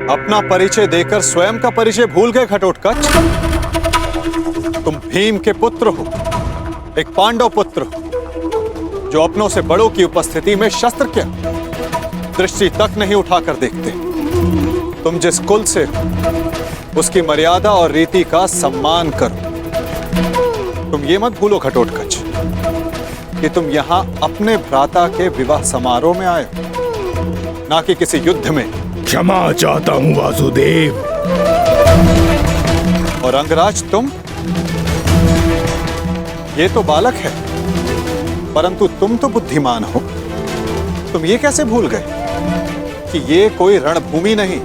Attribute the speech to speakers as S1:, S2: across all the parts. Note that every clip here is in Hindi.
S1: अपना परिचय देकर स्वयं का परिचय भूल गए घटोत्कच। तुम भीम के पुत्र हो, एक पांडव पुत्र हो, जो अपनों से बड़ों की उपस्थिति में शस्त्र क्या दृष्टि तक नहीं उठाकर देखते। तुम जिस कुल से हो उसकी मर्यादा और रीति का सम्मान करो। तुम ये मत भूलो घटोत्कच कि तुम यहां अपने भ्राता के विवाह समारोह में आए हो, ना कि किसी युद्ध में।
S2: क्षमा चाहता हूं वासुदेव।
S1: और अंगराज तुम, ये तो बालक है, परंतु तुम तो बुद्धिमान हो। तुम ये कैसे भूल गए कि ये कोई रणभूमि नहीं,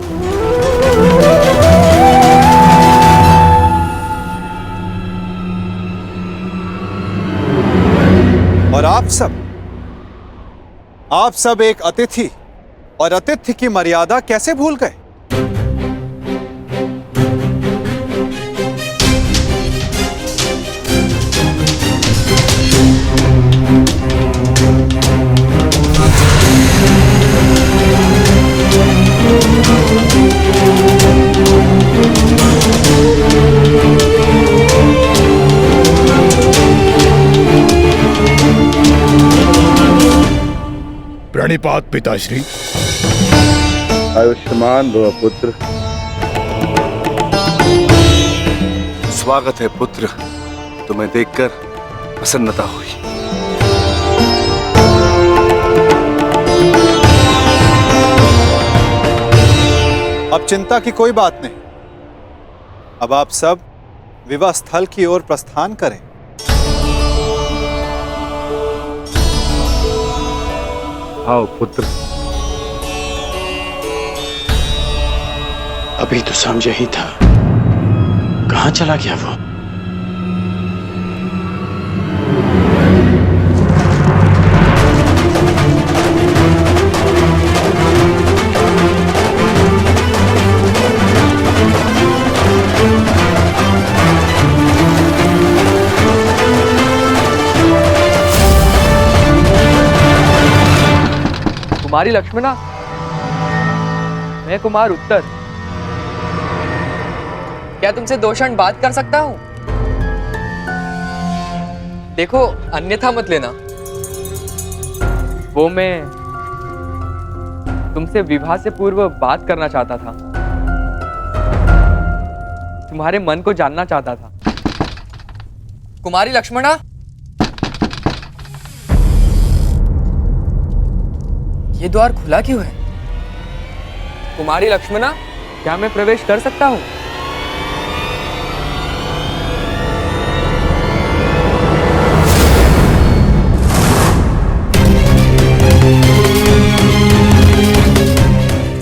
S1: और आप सब एक अतिथि और अतिथि की मर्यादा कैसे भूल गए?
S2: प्रणिपात पिताश्री।
S3: आयुष्मान भव पुत्र।
S4: स्वागत है पुत्र, तुम्हें देखकर प्रसन्नता हुई।
S1: अब चिंता की कोई बात नहीं। अब आप सब विवाह स्थल की ओर प्रस्थान करें।
S4: आओ पुत्र।
S5: अभी तो समझ ही था, कहां चला गया वो?
S6: कुमारी लक्ष्मणा, मैं कुमार उत्तर। क्या तुमसे 2 क्षण बात कर सकता हूं? देखो, अन्यथा मत लेना। वो मैं तुमसे विवाह से पूर्व बात करना चाहता था, तुम्हारे मन को जानना चाहता था। कुमारी लक्ष्मणा, ये द्वार खुला क्यों है? कुमारी लक्ष्मणा, क्या मैं प्रवेश कर सकता हूं?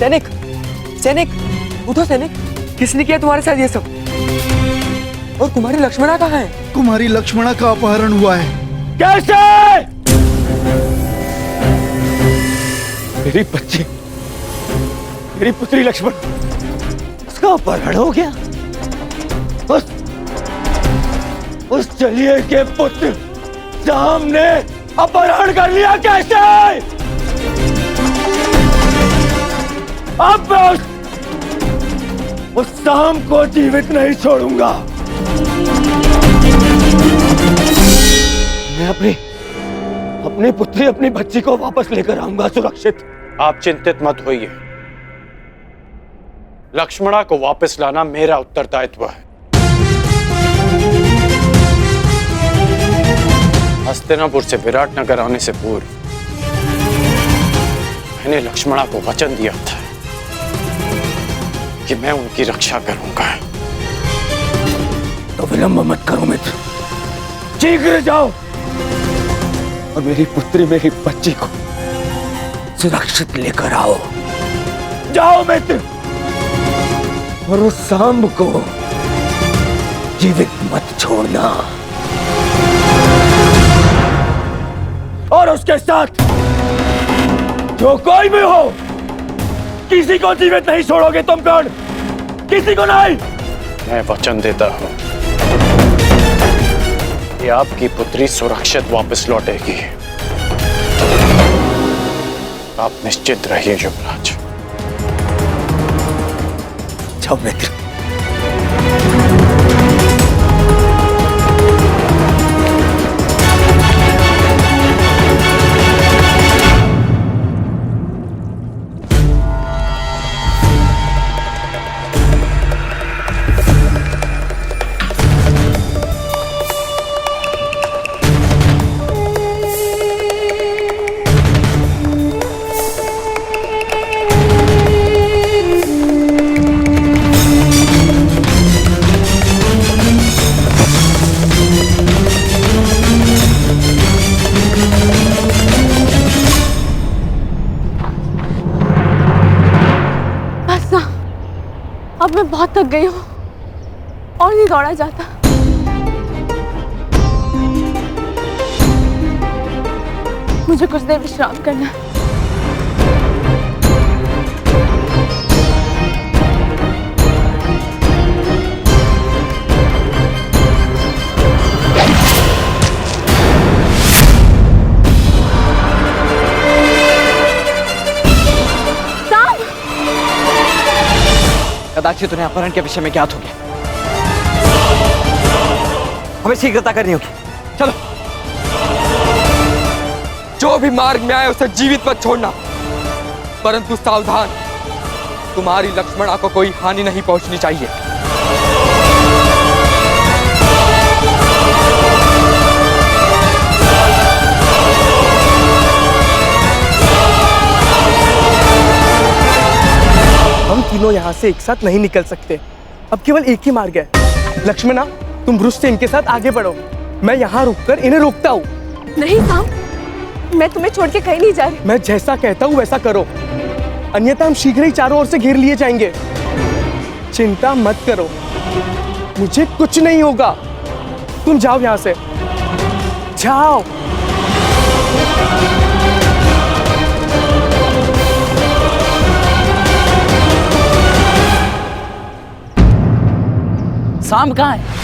S6: सैनिक, सैनिक, उठो सैनिक। किसने किया तुम्हारे साथ ये सब? और कुमारी लक्ष्मणा कहाँ है?
S7: कुमारी लक्ष्मणा का अपहरण हुआ है।
S2: कैसे?
S7: मेरी बच्ची, मेरी पुत्री लक्ष्मण, उसका अपहरण हो गया। उस चलिए के पुत्र शाम ने अपहरण कर लिया। कैसे? अब मैं उस शाम को जीवित नहीं छोड़ूंगा। मैं अपनी पुत्री, अपनी बच्ची को वापस लेकर आऊंगा सुरक्षित।
S5: आप चिंतित मत होइए, लक्ष्मणा को वापस लाना मेरा उत्तरदायित्व है। हस्तिनापुर से विराटनगर आने से पूर्व मैंने लक्ष्मणा को वचन दिया था कि मैं उनकी रक्षा करूंगा।
S7: तो विलंब मत करो मित्र, शीघ्र जाओ और मेरी पुत्री, मेरी बच्ची को सुरक्षित लेकर आओ। जाओ मित्र, और उस सांब को जीवित मत छोड़ना। और उसके साथ जो कोई भी हो, किसी को जीवित नहीं छोड़ोगे तुम। कौन? किसी को नहीं।
S5: मैं वचन देता हूं कि आपकी पुत्री सुरक्षित वापस लौटेगी। आप निश्चित रहिए युवराज।
S7: जाओ मित्र।
S3: अब मैं बहुत थक गई हूँ और नहीं दौड़ा जाता। मुझे कुछ देर विश्राम करना है।
S6: कदाचित उन्हें अपहरण के विषय में ज्ञात हो गया। हमें शीघ्रता करनी होगी। चलो।
S8: जो भी मार्ग में आए उसे जीवित मत छोड़ना, परंतु सावधान, तुम्हारी लक्ष्मणा को कोई हानि नहीं पहुंचनी चाहिए।
S9: हम तीनों यहाँ से एक साथ नहीं निकल सकते। अब केवल एक ही मार्ग है। लक्ष्मणा, तुम ब्रुश से इनके साथ आगे बढ़ो, मैं यहाँ रुककर इन्हें रोकता हूँ।
S3: नहीं साम, मैं तुम्हें छोड़ के कहीं नहीं जा रही।
S9: मैं जैसा कहता हूँ वैसा करो, अन्यथा हम शीघ्र ही चारों ओर से घेर लिए जाएंगे। चिंता मत करो, मुझे कुछ नहीं होगा। तुम जाओ यहाँ से, जाओ।
S6: साम कहाँ है?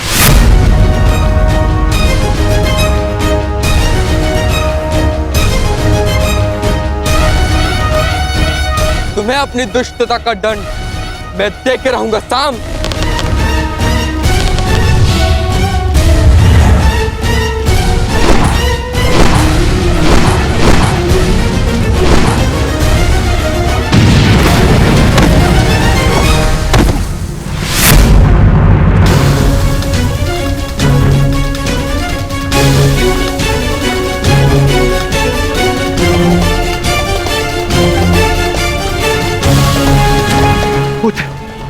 S8: तुम्हें अपनी दुष्टता का दंड मैं दे के रहूंगा साम।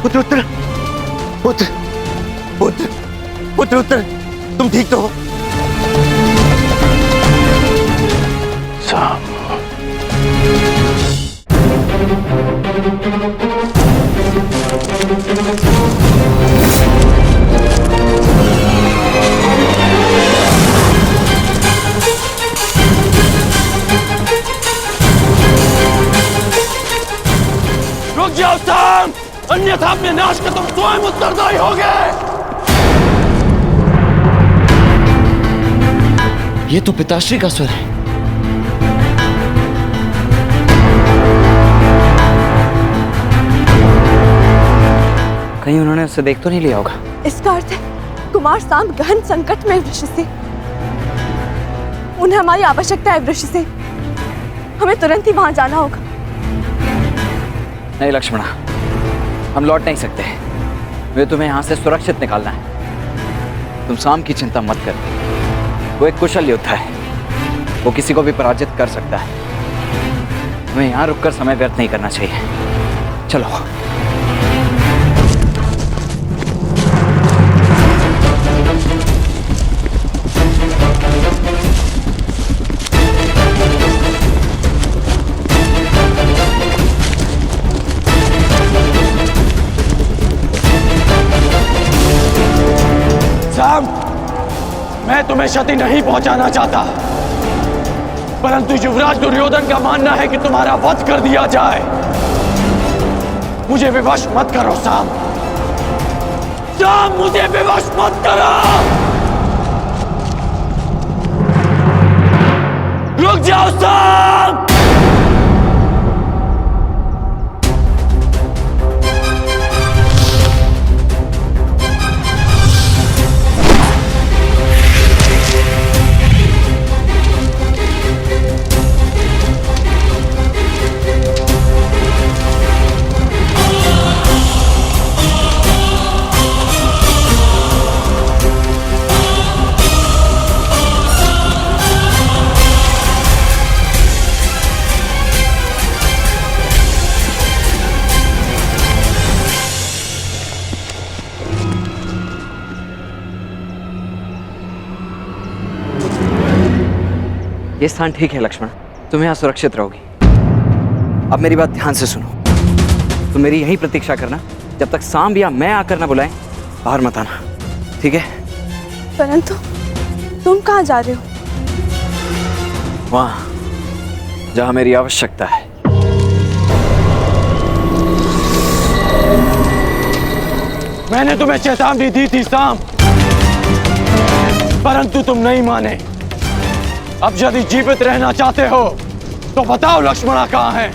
S7: पुत्र उत्तर, पुत्र पुत्र पुत्र उत्तर, तुम ठीक तो हो?
S5: साम,
S2: रुक जाओ साम, अन्यथा अपने नाश का तुम स्वयं उत्तरदायी होगे।
S5: ये तो पिताश्री का स्वर है।
S6: कहीं उन्होंने उसे देख तो नहीं लिया होगा।
S3: इसका अर्थ है कुमार साम गहन संकट में वृक्ष से। उन्हें हमारी आवश्यकता है वृक्ष से। हमें तुरंत ही वहां जाना होगा।
S6: नहीं लक्ष्मणा, हम लौट नहीं सकते। वे तुम्हें यहाँ से सुरक्षित निकालना है। तुम साम की चिंता मत कर, वो एक कुशल योद्धा है, वो किसी को भी पराजित कर सकता है। तुम्हें यहाँ रुककर समय व्यर्थ नहीं करना चाहिए। चलो।
S2: साम, मैं तुम्हें क्षति नहीं पहुंचाना चाहता, परंतु युवराज दुर्योधन का मानना है कि तुम्हारा वध कर दिया जाए। मुझे विवश मत करो साम, साम, मुझे विवश मत करो। रुक जाओ साम।
S6: ये स्थान ठीक है लक्ष्मण, तुम यहाँ सुरक्षित रहोगी। अब मेरी बात ध्यान से सुनो, तुम मेरी यहीं प्रतीक्षा करना, जब तक सांब या मैं आकर ना बुलाएं, बाहर मत आना, ठीक है?
S3: परंतु तुम कहाँ जा रहे हो?
S6: वहां जहां मेरी आवश्यकता है।
S2: मैंने तुम्हें चेतावनी दी थी सांब, परंतु तुम नहीं माने। अब यदि जीवित रहना चाहते हो तो बताओ लक्ष्मणा कहाँ है?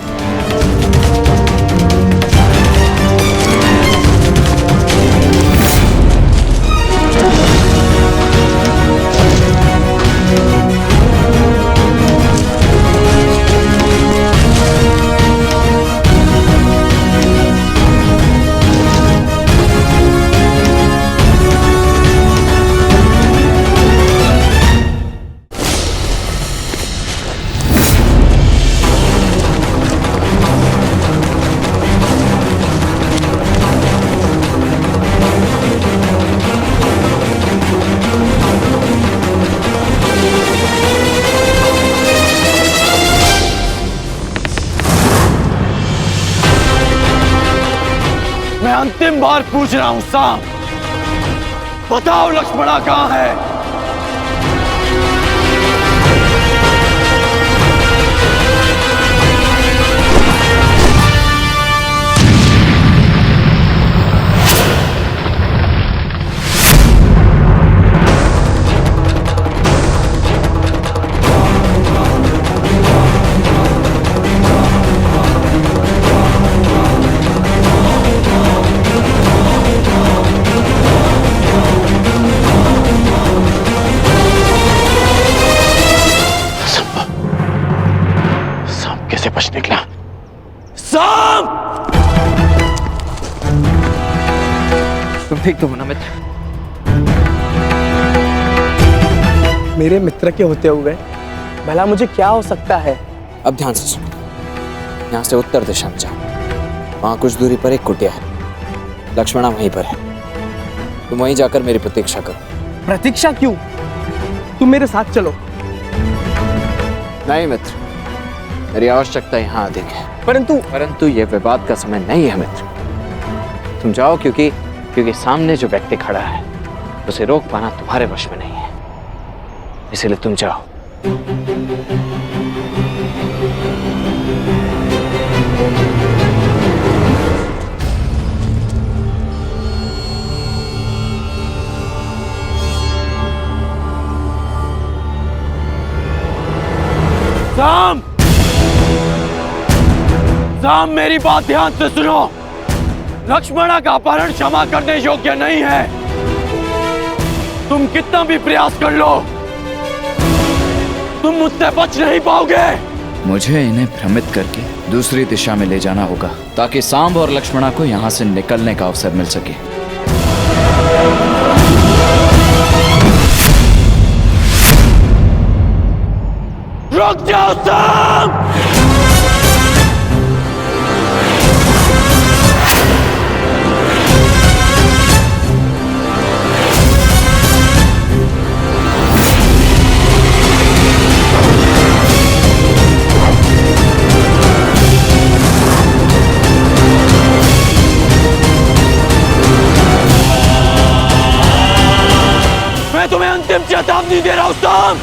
S2: मैं अंतिम बार पूछ रहा हूं सांब, बताओ लक्ष्मणा कहाँ है? निकला सांब!
S6: तुम ठीक तो हो ना मित्र?
S9: मेरे मित्र के होते हुए भला मुझे क्या हो सकता है?
S6: अब ध्यान से सुनो, यहाँ से उत्तर दिशा में जाओ, वहां कुछ दूरी पर एक कुटिया है, लक्ष्मणा वहीं पर है। तुम वहीं जाकर मेरी प्रतीक्षा करो।
S9: प्रतीक्षा क्यों? तुम मेरे साथ चलो।
S6: नहीं मित्र, मेरी आवश्यकता यहाँ अधिक है।
S9: परंतु
S6: यह विवाद का समय नहीं है मित्र। तुम जाओ, क्योंकि सामने जो व्यक्ति खड़ा है उसे रोक पाना तुम्हारे वश में नहीं है, इसलिए तुम जाओ।
S2: सांब! सांब, मेरी बात ध्यान से सुनो। लक्ष्मणा का अपहरण क्षमा करने योग्य नहीं है। तुम कितना भी प्रयास कर लो, तुम मुझसे बच नहीं पाओगे।
S5: मुझे इन्हें भ्रमित करके दूसरी दिशा में ले जाना होगा, ताकि सांब और लक्ष्मणा को यहाँ से निकलने का अवसर मिल सके।
S2: रुक जाओ सांब! मैं तुम्हें अंतिम चेतावनी दे रहा हूं सांब!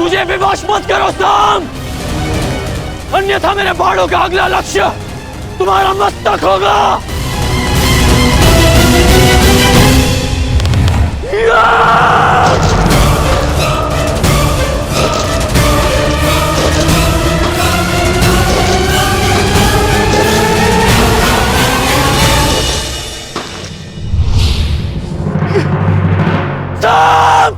S2: मुझे विवश मत करो सांब, अन्यथा मेरे बाणों का अगला लक्ष्य तुम्हारा मस्तक होगा। सांब!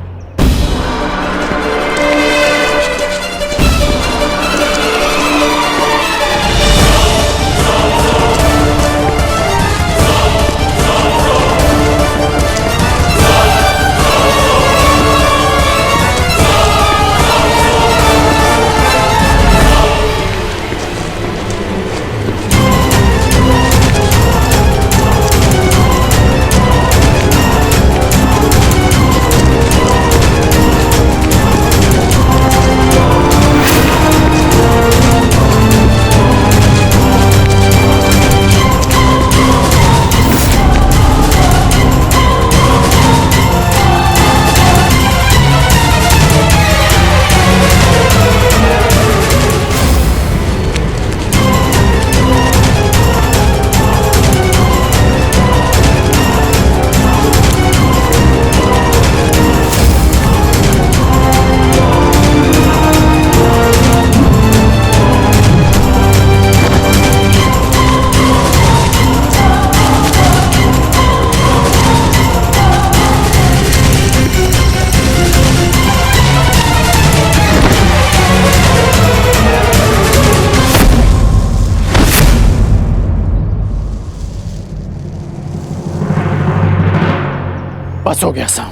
S2: बस हो गया साम।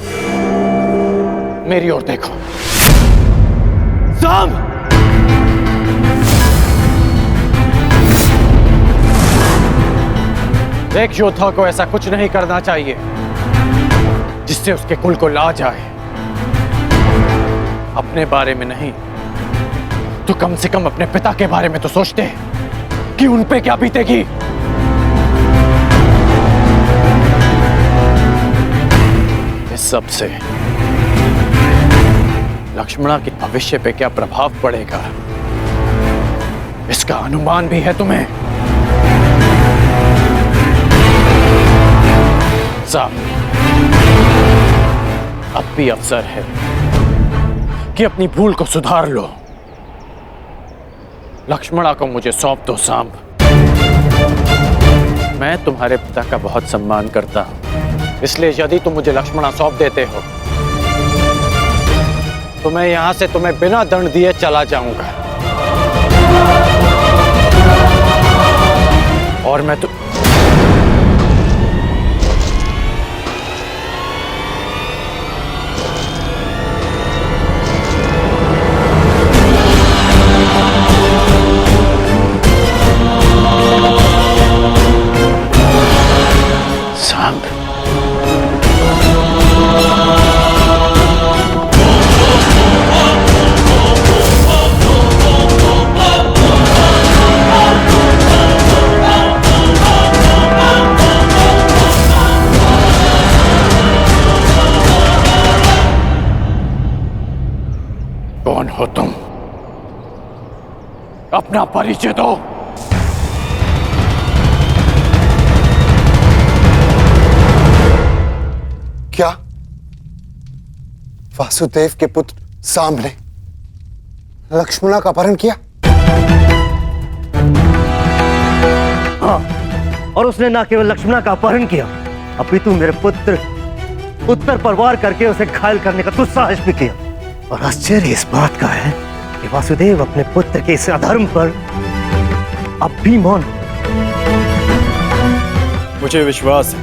S2: मेरी ओर देखो साम। एक योद्धा को ऐसा कुछ नहीं करना चाहिए जिससे उसके कुल को लाज आए। अपने बारे में नहीं तो कम से कम अपने पिता के बारे में तो सोचते कि उन पे क्या बीतेगी। इस सब से लक्ष्मणा के भविष्य पे क्या प्रभाव पड़ेगा इसका अनुमान भी है तुम्हें? साहब, अब भी अवसर है कि अपनी भूल को सुधार लो। लक्ष्मणा को मुझे सौंप दो सांब। मैं तुम्हारे पिता का बहुत सम्मान करता हूं, इसलिए यदि तुम मुझे लक्ष्मणा सौंप देते हो तो मैं यहां से तुम्हें बिना दंड दिए चला जाऊंगा। और मैं कौन हो तुम? अपना परिचय दो।
S1: क्या वासुदेव के पुत्र सांब ने लक्ष्मणा का अपहरण किया?
S10: हाँ, और उसने ना केवल लक्ष्मणा का अपहरण किया अपितु मेरे पुत्र उत्तर पर वार करके उसे घायल करने का दुस्साहस भी किया। और आश्चर्य इस बात का है कि वासुदेव अपने पुत्र के इस अधर्म पर अब भी मौन।
S11: मुझे विश्वास है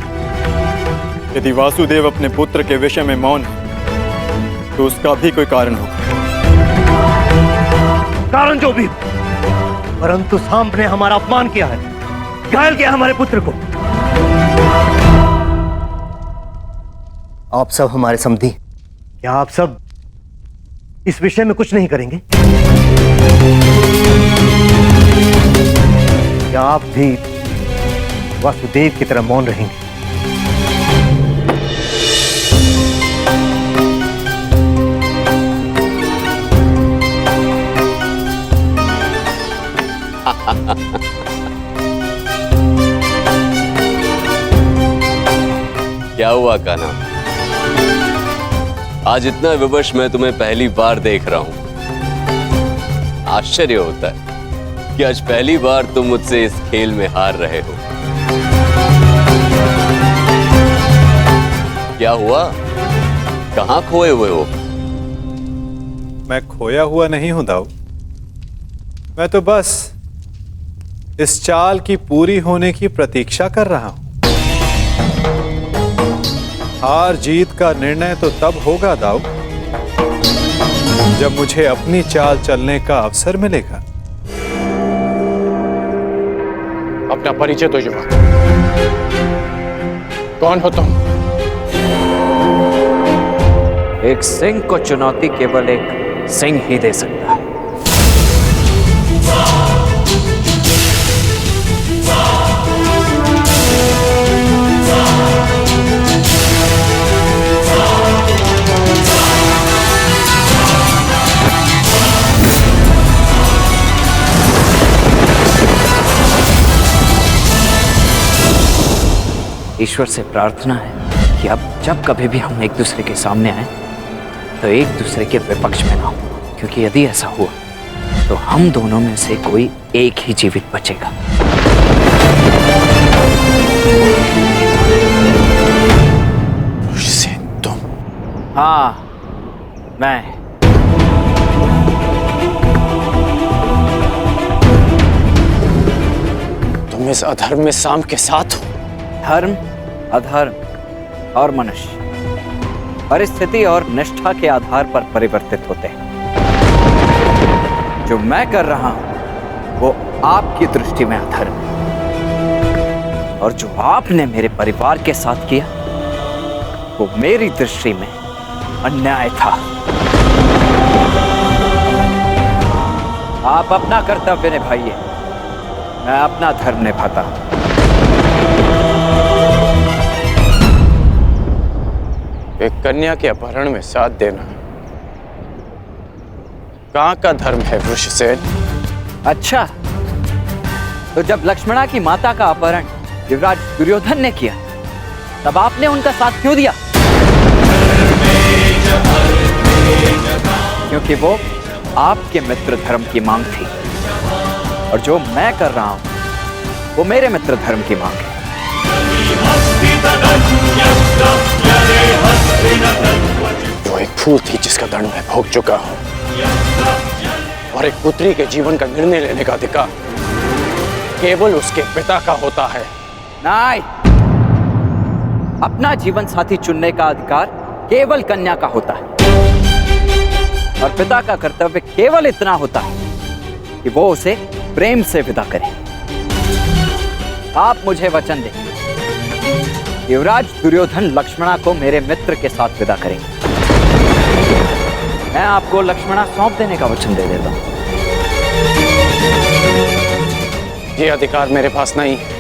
S11: यदि वासुदेव अपने पुत्र के विषय में मौन है तो उसका भी कोई कारण होगा।
S10: कारण जो भी, परंतु सांब ने हमारा अपमान किया है, घायल किया हमारे पुत्र को। आप सब हमारे समधी, क्या आप सब इस विषय में कुछ नहीं करेंगे? क्या आप भी वासुदेव की तरह मौन रहेंगे?
S12: क्या हुआ कान्हा? आज इतना विवश मैं तुम्हें पहली बार देख रहा हूं। आश्चर्य होता है कि आज पहली बार तुम मुझसे इस खेल में हार रहे हो। क्या हुआ? कहां खोए हुए हो?
S1: मैं खोया हुआ नहीं हूं दाऊ। मैं तो बस इस चाल की पूरी होने की प्रतीक्षा कर रहा हूं। हार जीत का निर्णय तो तब होगा दाऊ जब मुझे अपनी चाल चलने का अवसर मिलेगा।
S2: अपना परिचय तो युवक, कौन हो तुम?
S6: एक सिंह को चुनौती केवल एक सिंह ही दे सकता है। ईश्वर से प्रार्थना है कि अब जब कभी भी हम एक दूसरे के सामने आए तो एक दूसरे के विपक्ष में ना हो, क्योंकि यदि ऐसा हुआ तो हम दोनों में से कोई एक ही जीवित बचेगा।
S2: तुम?
S6: हाँ, मैं।
S2: तुम इस अधर्म में सांब के साथ हो?
S6: धर्म, अधर्म और मनुष्य परिस्थिति और निष्ठा के आधार पर परिवर्तित होते हैं। जो मैं कर रहा हूं वो आपकी दृष्टि में अधर्म है, और जो आपने मेरे परिवार के साथ किया वो मेरी दृष्टि में अन्याय था। आप अपना कर्तव्य निभाइए, मैं अपना धर्म निभाता हूं।
S2: एक कन्या के अपहरण में साथ देना कहाँ का धर्म है वृषसेन?
S6: अच्छा, तो जब लक्ष्मणा की माता का अपहरण युवराज दुर्योधन ने किया तब आपने उनका साथ क्यों दिया? क्योंकि वो आपके मित्र धर्म की मांग थी, और जो मैं कर रहा हूं वो मेरे मित्र धर्म की मांग है।
S2: जो एक फूल थी जिसका दंड मैं भोग चुका हूं, और एक पुत्री के जीवन का निर्णय लेने का अधिकार केवल उसके पिता का होता है।
S6: नहीं, अपना जीवन साथी चुनने का अधिकार केवल कन्या का होता है, और पिता का कर्तव्य केवल इतना होता है कि वो उसे प्रेम से विदा करे। आप मुझे वचन दें, युवराज दुर्योधन लक्ष्मणा को मेरे मित्र के साथ विदा करेंगे। मैं आपको लक्ष्मणा सौंप देने का वचन दे देता हूं।
S2: ये अधिकार मेरे पास नहीं है।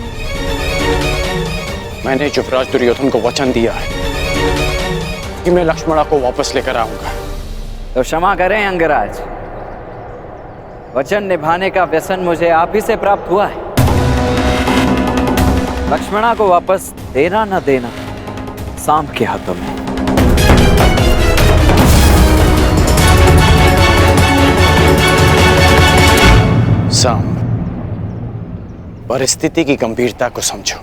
S2: मैंने युवराज दुर्योधन को वचन दिया है कि मैं लक्ष्मणा को वापस लेकर आऊंगा।
S6: तो क्षमा करें अंगराज, वचन निभाने का व्यसन मुझे आप ही से प्राप्त हुआ है। लक्ष्मणा को वापस देना न देना सांब के हाथों में।
S2: सांब, परिस्थिति की गंभीरता को समझो।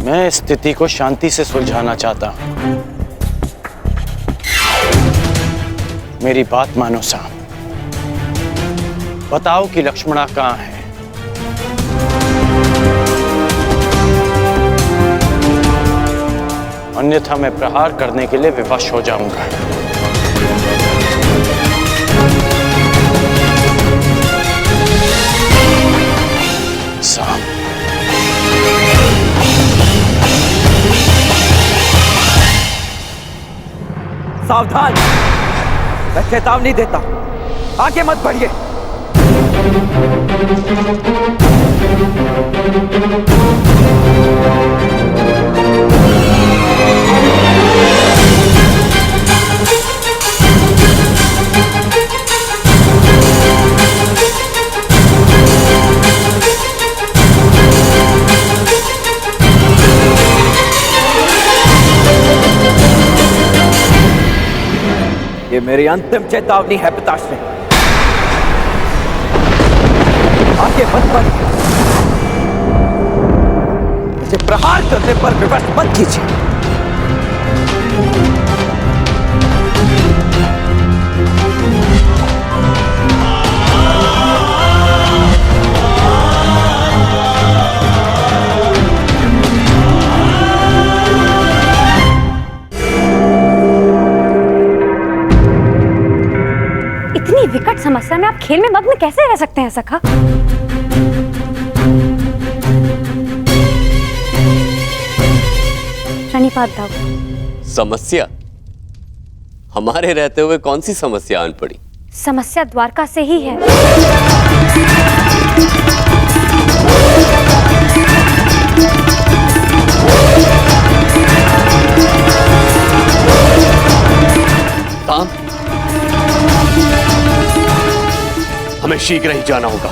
S2: मैं स्थिति को शांति से सुलझाना चाहता हूं। मेरी बात मानो सांब, बताओ कि लक्ष्मणा कहां है? अन्यथा मैं प्रहार करने के लिए विवश हो जाऊंगा। सांब,
S6: सावधान, मैं चेतावनी देता हूं, आगे मत बढ़िए। ये मेरी अंतिम चेतावनी है पिताश्री, आगे मत बढ़िए, मुझे प्रहार करने पर विवश मत कीजिए।
S13: इतनी विकट समस्या में आप खेल में मग्न कैसे रह सकते हैं सखा? प्रणिपात दाऊ।
S12: समस्या? हमारे रहते हुए कौन सी समस्या आन पड़ी?
S13: समस्या द्वारका से ही है।
S12: काम? हमें शीघ्र ही जाना होगा।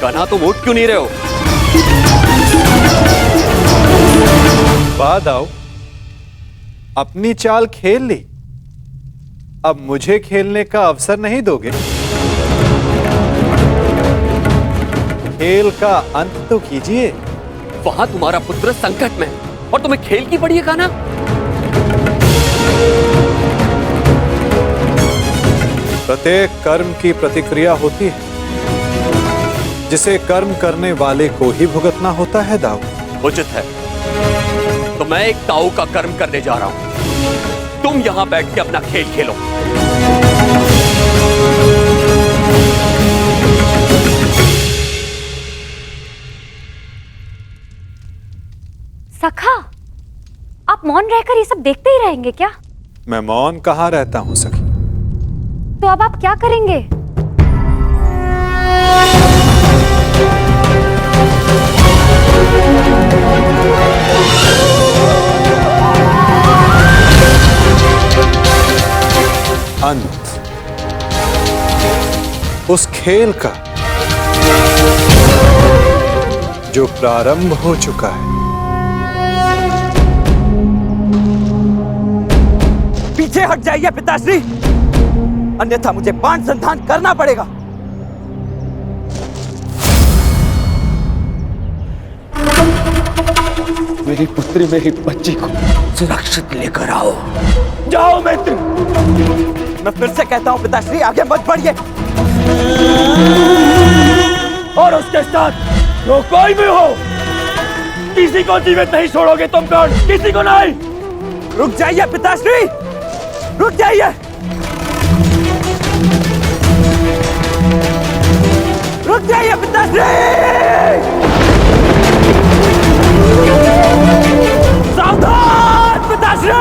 S12: कान्हा, तुम उठ क्यों नहीं रहे हो?
S1: बाद आओ, अपनी चाल खेल ली, अब मुझे खेलने का अवसर नहीं दोगे? खेल का अंत तो कीजिए।
S12: वहां तुम्हारा पुत्र संकट में और तुम्हें खेल की पड़ी है कान्हा?
S1: प्रत्येक कर्म की प्रतिक्रिया होती है। जिसे कर्म करने वाले को ही भुगतना होता है दाऊ।
S12: उचित है, तो मैं एक ताऊ का कर्म करने जा रहा हूं। तुम यहां बैठ के अपना खेल खेलो।
S13: सखा, आप मौन रहकर ये सब देखते ही रहेंगे क्या?
S1: मैं मौन कहाँ रहता हूं सखी।
S13: तो अब आप क्या करेंगे?
S1: अंत उस खेल का जो प्रारंभ हो चुका है।
S6: पीछे हट जाइए पिताश्री, अन्यथा मुझे बाण संधान करना पड़ेगा।
S7: मेरी पुत्री मेरी बच्ची को सुरक्षित लेकर आओ। जाओ मित्र।
S6: मैं फिर से कहता हूं पिताश्री, आगे मत बढ़िए।
S7: और उसके साथ जो कोई भी हो, किसी को जीवित नहीं छोड़ोगे तुम। कौन? किसी को नहीं।
S6: रुक जाइए पिताश्री, रुक जाइए, रुक जाइए पिताश्री। सावधान पिताश्री।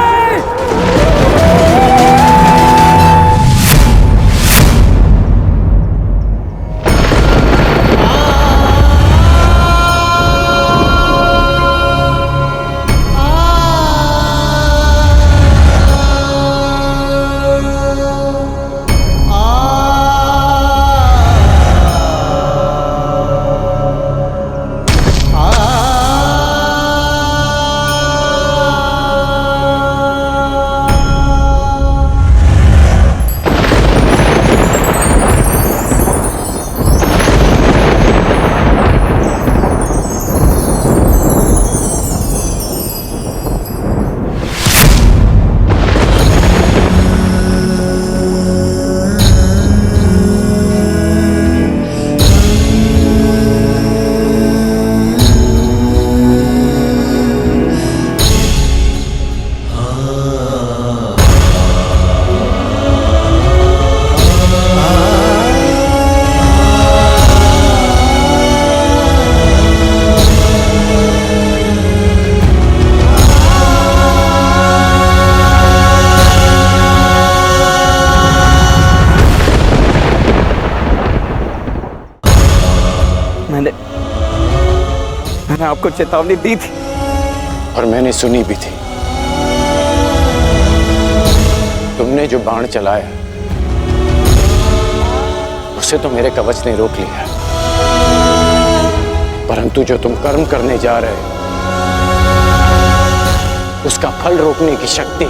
S6: मैंने आपको चेतावनी दी थी
S2: और मैंने सुनी भी थी। तुमने जो बाण चलाया उसे तो मेरे कवच ने रोक लिया, परंतु जो तुम कर्म करने जा रहे हो उसका फल रोकने की शक्ति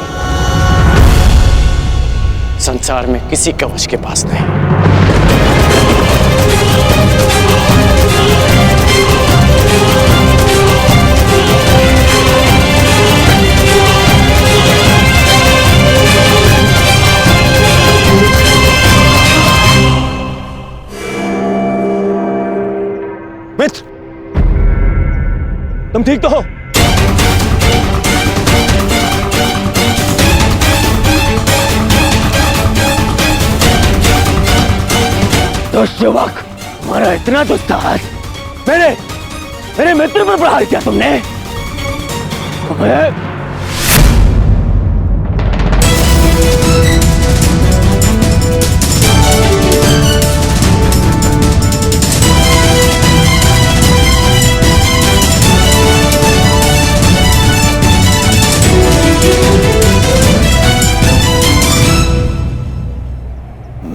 S2: संसार में किसी कवच के पास नहीं।
S7: मित्र, तुम ठीक तो हो? दुष्युवक, तुम्हारा इतना दुस्साहस मेरे मित्र पर प्रहार किया तुमने।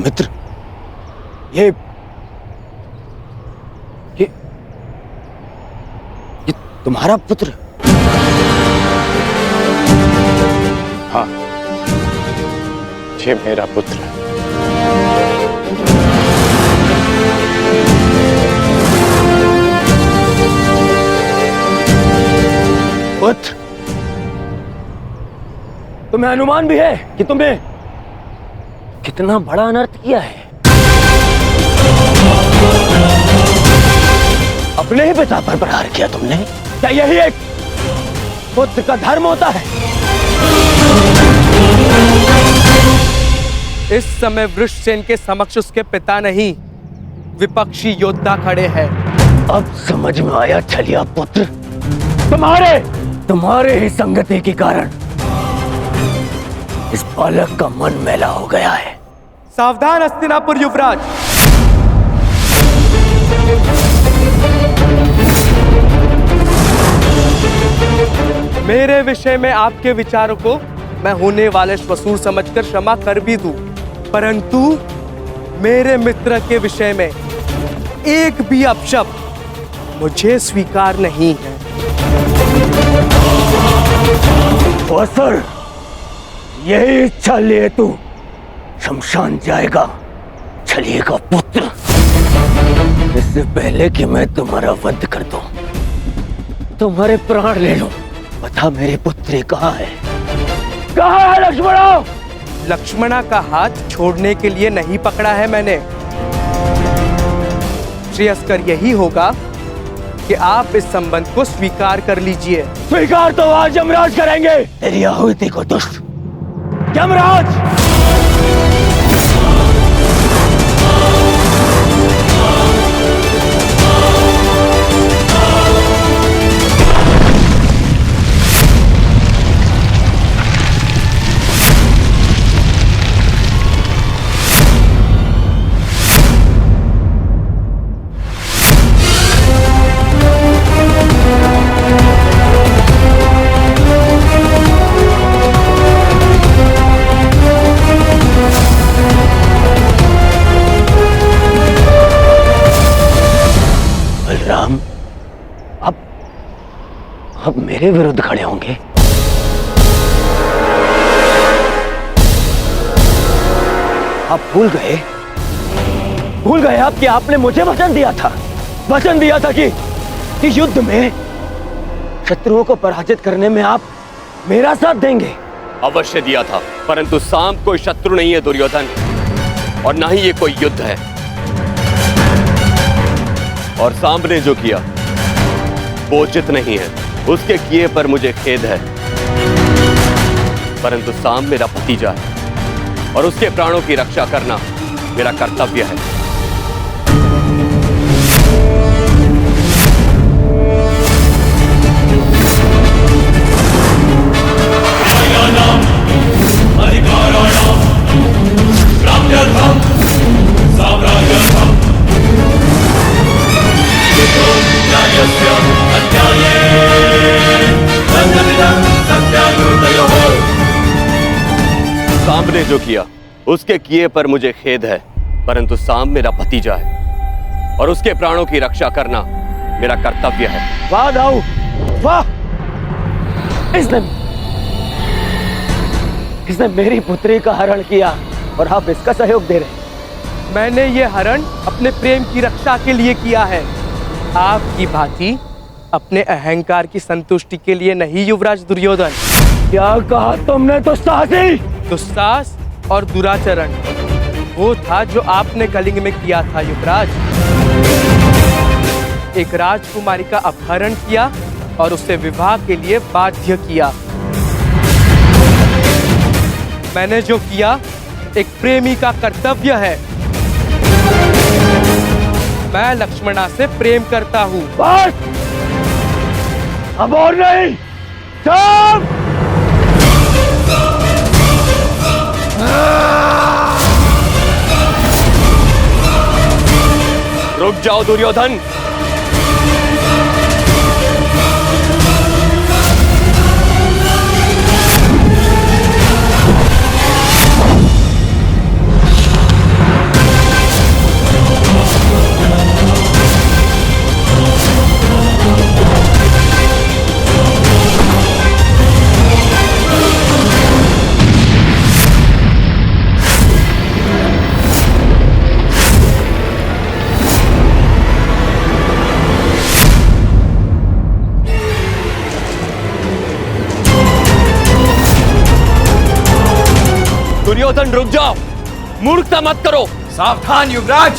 S7: मित्र, ये तुम्हारा पुत्र?
S2: हाँ, ये मेरा पुत्र है।
S7: पुत्र, तुम्हें अनुमान भी है कि तुमने कितना बड़ा अनर्थ किया है।
S2: अपने ही पिता पर प्रहार किया तुमने? क्या यही एक पुत्र का धर्म होता है?
S9: इस समय वृषसेन के समक्ष उसके पिता नहीं, विपक्षी योद्धा खड़े हैं।
S2: अब समझ में आया छलिया पुत्र, तुम्हारे ही संगति के कारण इस बालक का मन मैला हो गया है।
S9: सावधान हस्तिनापुर युवराज। मेरे विषय में आपके विचारों को मैं होने वाले श्वशुर समझकर क्षमा कर भी दूं, परंतु मेरे मित्र के विषय में एक भी अपशब्द मुझे स्वीकार नहीं है।
S2: सर, यही इच्छा लिए तू शमशान जाएगा छलिए का पुत्र। इससे पहले कि मैं तुम्हारा वध कर दूं, तुम्हारे प्राण ले लूं, बता मेरी पुत्री कहाँ है? कहाँ है लक्ष्मणा?
S9: लक्ष्मणा का हाथ छोड़ने के लिए नहीं पकड़ा है मैंने। श्रेयस्कर यही होगा कि आप इस संबंध को स्वीकार कर लीजिए।
S2: स्वीकार तो आज यमराज करेंगे। तेरी आहुति को दुष्ट यमराज। बलराम अब मेरे विरुद्ध खड़े होंगे? आप भूल गए आप कि आपने मुझे वचन दिया था कि युद्ध में शत्रुओं को पराजित करने में आप मेरा साथ देंगे।
S12: अवश्य दिया था, परंतु सांब कोई शत्रु नहीं है दुर्योधन, और ना ही ये कोई युद्ध है। और सांब ने जो किया वो उचित नहीं है, उसके किए पर मुझे खेद है, परंतु सांब मेरा भतीजा है और उसके प्राणों की रक्षा करना मेरा कर्तव्य है। सांब ने जो किया उसके किए पर मुझे खेद है, परंतु सांब मेरा भतीजा है और उसके प्राणों की रक्षा करना मेरा कर्तव्य है।
S2: वाह दाऊ, वाह! इसने मेरी पुत्री का हरण किया और आप इसका सहयोग दे रहे।
S9: मैंने ये हरण अपने प्रेम की रक्षा के लिए किया है, आपकी भांति अपने अहंकार की संतुष्टि के लिए नहीं युवराज दुर्योधन।
S2: क्या कहा तुमने?
S9: दुस्साहस और दुराचरण वो था जो आपने कलिंग में किया था युवराज। एक राजकुमारी का अपहरण किया और उससे विवाह के लिए बाध्य किया। मैंने जो किया एक प्रेमी का कर्तव्य है। मैं लक्ष्मणा से प्रेम करता हूँ।
S2: बस! अब और नहीं। सब!
S12: रुक जाओ दुर्योधन। दुर्योधन रुक जाओ, मूर्खता मत करो।
S8: सावधान युवराज।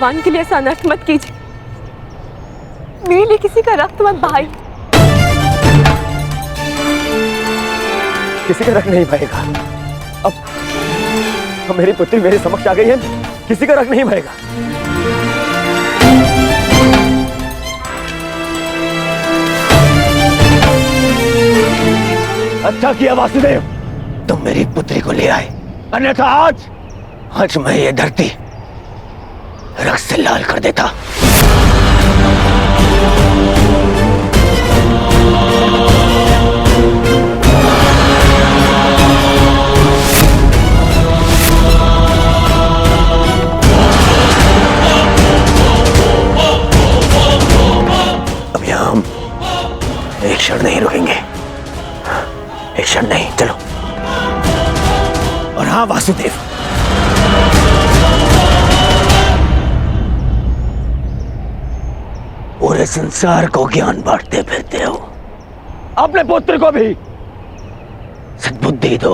S3: भगवान के लिए ऐसा अनर्थ मत कीजिए। मेरे लिए किसी का रक्त मत बहाइए।
S7: किसी का रख नहीं बहेगा। अब मेरी पुत्री मेरे समक्ष आ गई है, किसी का रख नहीं बहेगा। अच्छा किया वासुदेव, तुम मेरी पुत्री को ले आए, अन्यथा आज मैं ये धरती रक्त से लाल कर देता। अब यहां हम एक क्षण नहीं रुकेंगे, एक क्षण नहीं, चलो। और हाँ वासुदेव, पूरे संसार को ज्ञान बांटते फिरते हो, अपने पुत्र को भी सद्बुद्धि दो।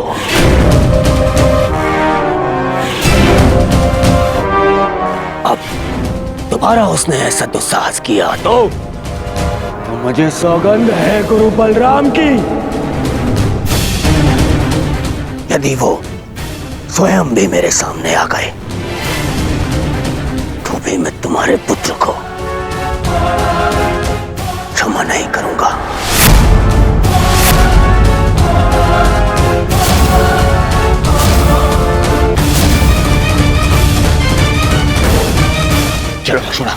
S7: अब दोबारा उसने ऐसा दुस्साहस किया तो मुझे सौगंध है गुरु बलराम की, यदि वो स्वयं भी मेरे सामने आ गए तो भी मैं तुम्हारे पुत्र को क्षमा नहीं करूंगा। चलो लक्ष्मणा।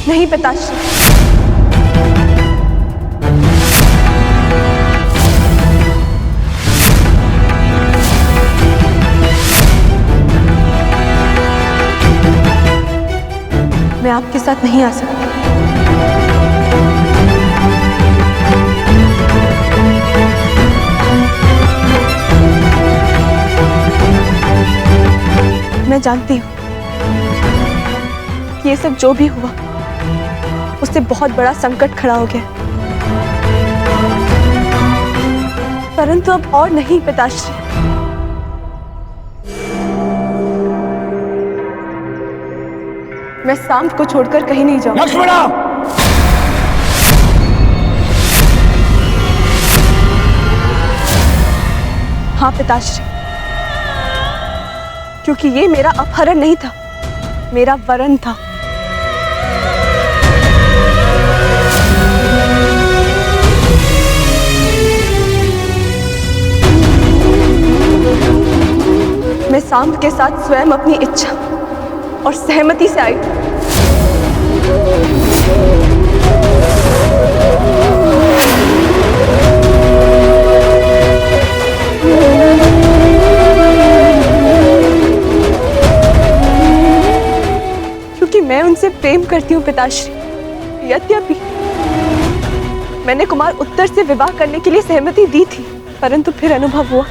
S3: नहीं पिताश्री, मैं आपके साथ नहीं आ सकती। मैं जानती हूँ कि ये सब जो भी हुआ उससे बहुत बड़ा संकट खड़ा हो गया, परंतु अब और नहीं पिताश्री। मैं सांब को छोड़कर कहीं नहीं जाऊंगी।
S7: लक्ष्मणा!
S3: हाँ पिताश्री, क्योंकि ये मेरा अपहरण नहीं था, मेरा वरण था। मैं सांब के साथ स्वयं अपनी इच्छा और सहमति से आई। क्योंकि मैं उनसे प्रेम करती हूँ पिताश्री। यद्यपि मैंने कुमार उत्तर से विवाह करने के लिए सहमति दी थी, परंतु फिर अनुभव हुआ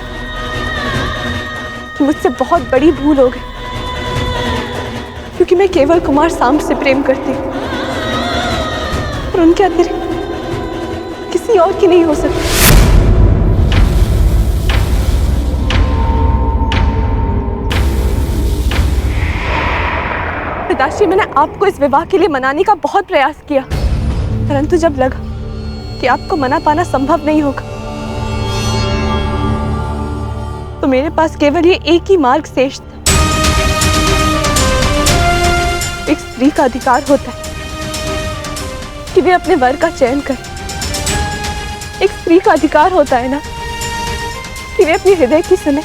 S3: कि मुझसे बहुत बड़ी भूल हो गई, क्योंकि मैं केवल कुमार सांब से प्रेम करती हूँ और उनके अतिरिक्त किसी और की नहीं हो सकती। पिताश्री, मैंने आपको इस विवाह के लिए मनाने का बहुत प्रयास किया, परंतु जब लगा कि आपको मना पाना संभव नहीं होगा तो मेरे पास केवल ये एक ही मार्ग शेष था। एक स्त्री का अधिकार होता है कि वे अपने वर का चयन करे। एक स्त्री का अधिकार होता है ना कि वे अपने हृदय की सुने।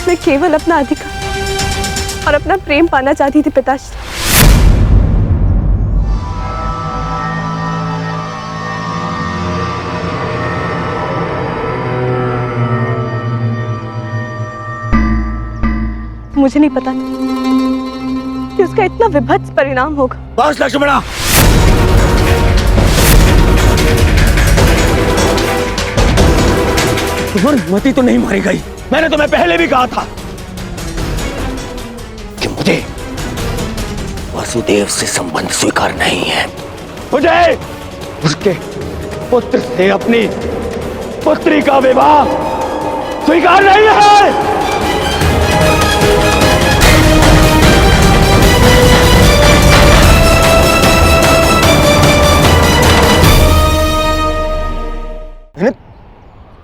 S3: मैं केवल अपना अधिकार और अपना प्रेम पाना चाहती थी पिताश्री। मुझे नहीं पता कि उसका इतना विभत्स परिणाम होगा।
S7: बस लक्ष्मणा, तुम्हारी मति तो नहीं मारी गई। मैंने तुम्हें पहले भी कहा था कि मुझे वासुदेव से संबंध स्वीकार नहीं है। मुझे उसके पुत्र से अपनी पुत्री का विवाह
S2: स्वीकार नहीं है।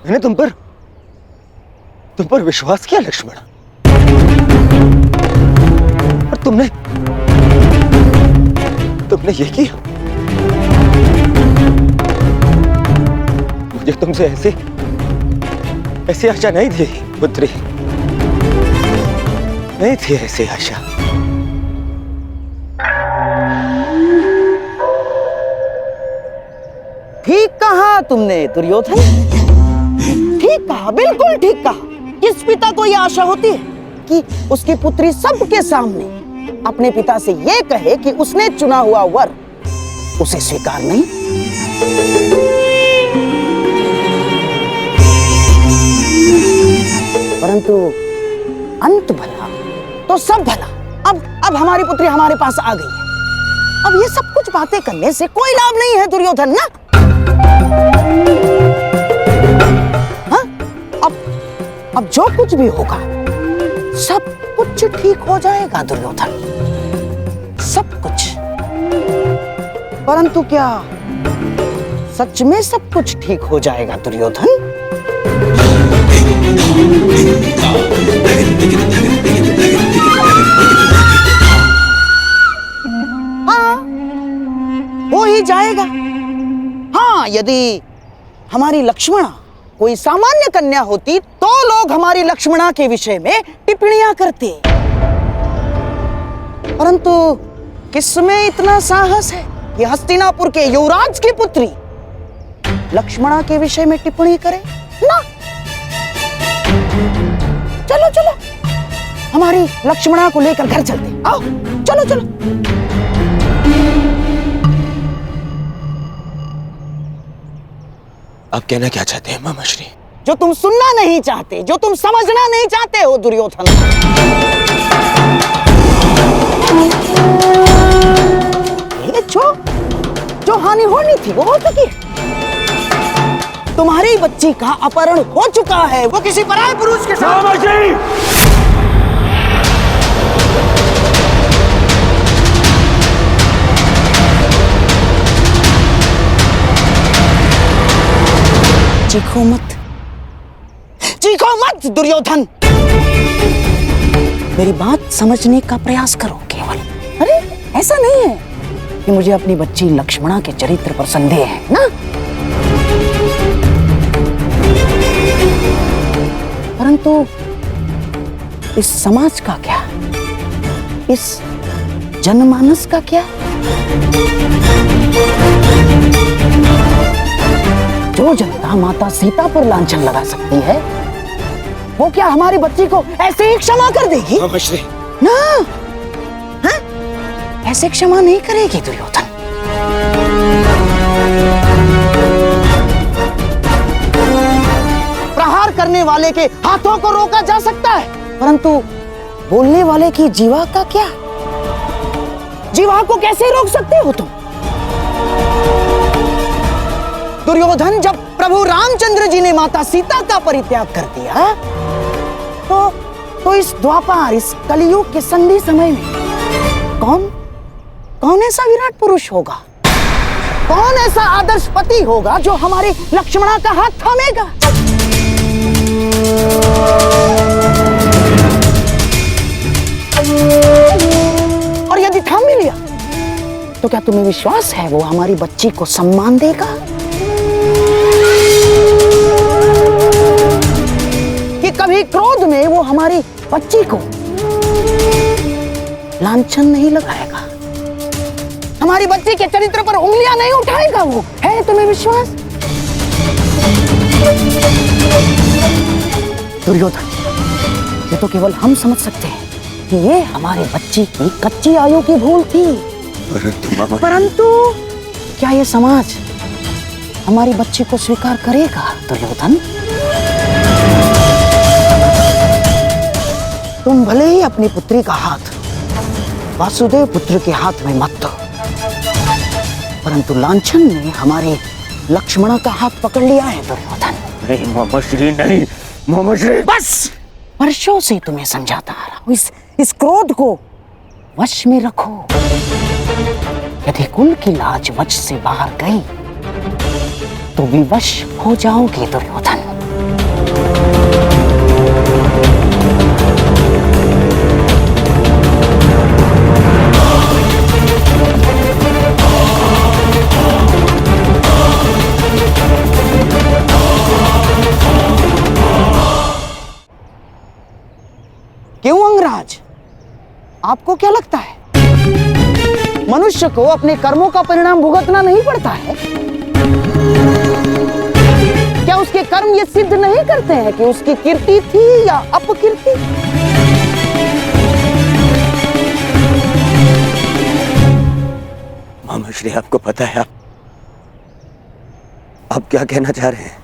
S7: मैंने तुम पर विश्वास किया लक्ष्मण, और तुमने ये किया। मुझे तुमसे ऐसी आशा नहीं थी पुत्री, नहीं थी ऐसी आशा।
S14: ठीक कहा तुमने दुर्योधन, ठीक कहा, बिल्कुल ठीक कहा। किस पिता को यह आशा होती है कि उसकी पुत्री सबके सामने अपने पिता से यह कहे कि उसने चुना हुआ वर उसे स्वीकार नहीं। परंतु अंत भला तो सब भला। अब हमारी पुत्री हमारे पास आ गई है। अब ये सब कुछ बातें करने से कोई लाभ नहीं है दुर्योधन ना। हाँ? अब जो कुछ भी होगा सब कुछ ठीक हो जाएगा दुर्योधन, सब कुछ। परंतु क्या सच में सब कुछ ठीक हो जाएगा दुर्योधन? हाँ, हो ही जाएगा। हाँ, यदि हमारी लक्ष्मणा कोई सामान्य कन्या होती तो लोग हमारी लक्ष्मणा के विषय में टिप्पणियां करते, परंतु किसमें इतना साहस है कि हस्तिनापुर के युवराज की पुत्री लक्ष्मणा के विषय में टिप्पणी करे ना। चलो चलो हमारी लक्ष्मणा को लेकर घर चलते, आओ चलो चलो।
S7: आप कहना क्या चाहते हैं मामाश्री?
S14: जो तुम सुनना नहीं चाहते, जो तुम समझना नहीं चाहते हो दुर्योधन। ये जो हानि होनी थी वो हो चुकी है। तुम्हारी बच्ची का अपहरण हो चुका है, वो किसी पराये पुरुष के साथ। चीखो मत दुर्योधन, मेरी बात समझने का प्रयास करो केवल। अरे ऐसा नहीं है कि मुझे अपनी बच्ची लक्ष्मणा के चरित्र पर संदेह है ना, परंतु इस समाज का क्या, इस जनमानस का क्या? जो जनता माता सीता पर लांछन लगा सकती है, वो क्या हमारी बच्ची को ऐसे ही क्षमा कर देगी? ना, हाँ? ऐसे क्षमा नहीं करेगी दुर्योधन। प्रहार करने वाले के हाथों को रोका जा सकता है, परंतु बोलने वाले की जीवा का क्या? जीवा को कैसे रोक सकते हो तुम? दुर्योधन, जब प्रभु रामचंद्र जी ने माता सीता का परित्याग कर दिया तो इस द्वापर, इस कलियुग के संधि समय में कौन ऐसा विराट पुरुष होगा, कौन ऐसा आदर्श पति होगा जो हमारे लक्ष्मणा का हाथ थामेगा? और यदि थाम भी लिया तो क्या तुम्हें विश्वास है वो हमारी बच्ची को सम्मान देगा? कि कभी क्रोध में वो हमारी बच्ची को लांछन नहीं लगाएगा, हमारी बच्ची के चरित्र पर उंगलियां नहीं उठाएगा? वो है तुम्हें विश्वास? दुर्योधन, ये तो केवल हम समझ सकते हैं कि ये हमारी बच्ची की कच्ची आयु की भूल थी, परंतु क्या ये समाज हमारी बच्ची को स्वीकार करेगा दुर्योधन? तुम भले ही अपनी पुत्री का हाथ वासुदेव पुत्र के हाथ में मत दो, परंतु लांछन ने हमारे लक्ष्मणा का हाथ पकड़ लिया है दुर्योधन।
S2: नहीं मामाश्री नहीं, मोहम्मद शरीफ,
S14: बस वर्षों से तुम्हें समझाता आ रहा हूं, इस क्रोध को वश में रखो। यदि कुल की लाज वश से बाहर गई तो विवश हो जाओगे दुर्योधन। क्यों अंगराज, आपको क्या लगता है मनुष्य को अपने कर्मों का परिणाम भुगतना नहीं पड़ता है? क्या उसके कर्म ये सिद्ध नहीं करते हैं कि उसकी कीर्ति थी या अपकीर्ति?
S2: मोहम्मद शरीफ, आपको पता है आप क्या कहना चाह रहे हैं?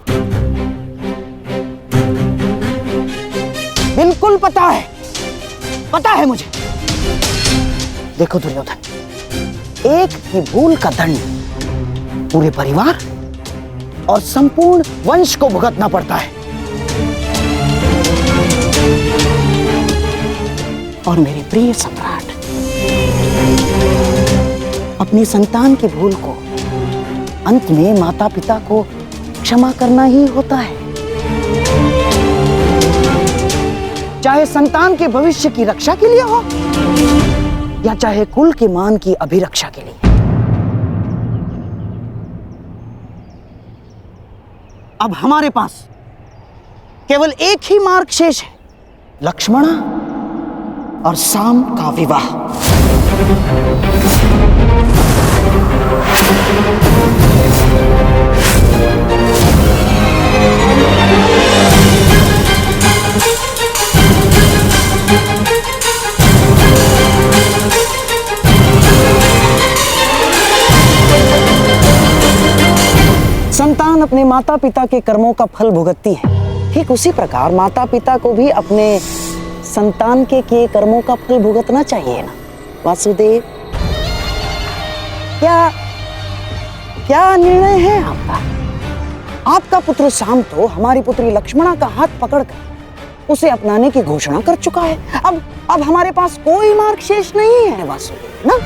S14: बिल्कुल पता है मुझे। देखो दुर्योधन, एक ही भूल का दंड पूरे परिवार और संपूर्ण वंश को भुगतना पड़ता है। और मेरे प्रिय सम्राट, अपनी संतान की भूल को अंत में माता पिता को क्षमा करना ही होता है, चाहे संतान के भविष्य की रक्षा के लिए हो या चाहे कुल के मान की अभिरक्षा के लिए। अब हमारे पास केवल एक ही मार्ग शेष है, लक्ष्मणा और साम का विवाह। संतान अपने माता पिता के कर्मों का फल भुगतती है, ठीक उसी प्रकार माता पिता को भी अपने संतान के किए कर्मों का फल भुगतना चाहिए ना वासुदेव? क्या निर्णय है आपका? आपका पुत्र साम तो हमारी पुत्री लक्ष्मणा का हाथ पकड़कर उसे अपनाने की घोषणा कर चुका है। अब हमारे पास कोई मार्ग शेष नहीं है वासुदेव ना।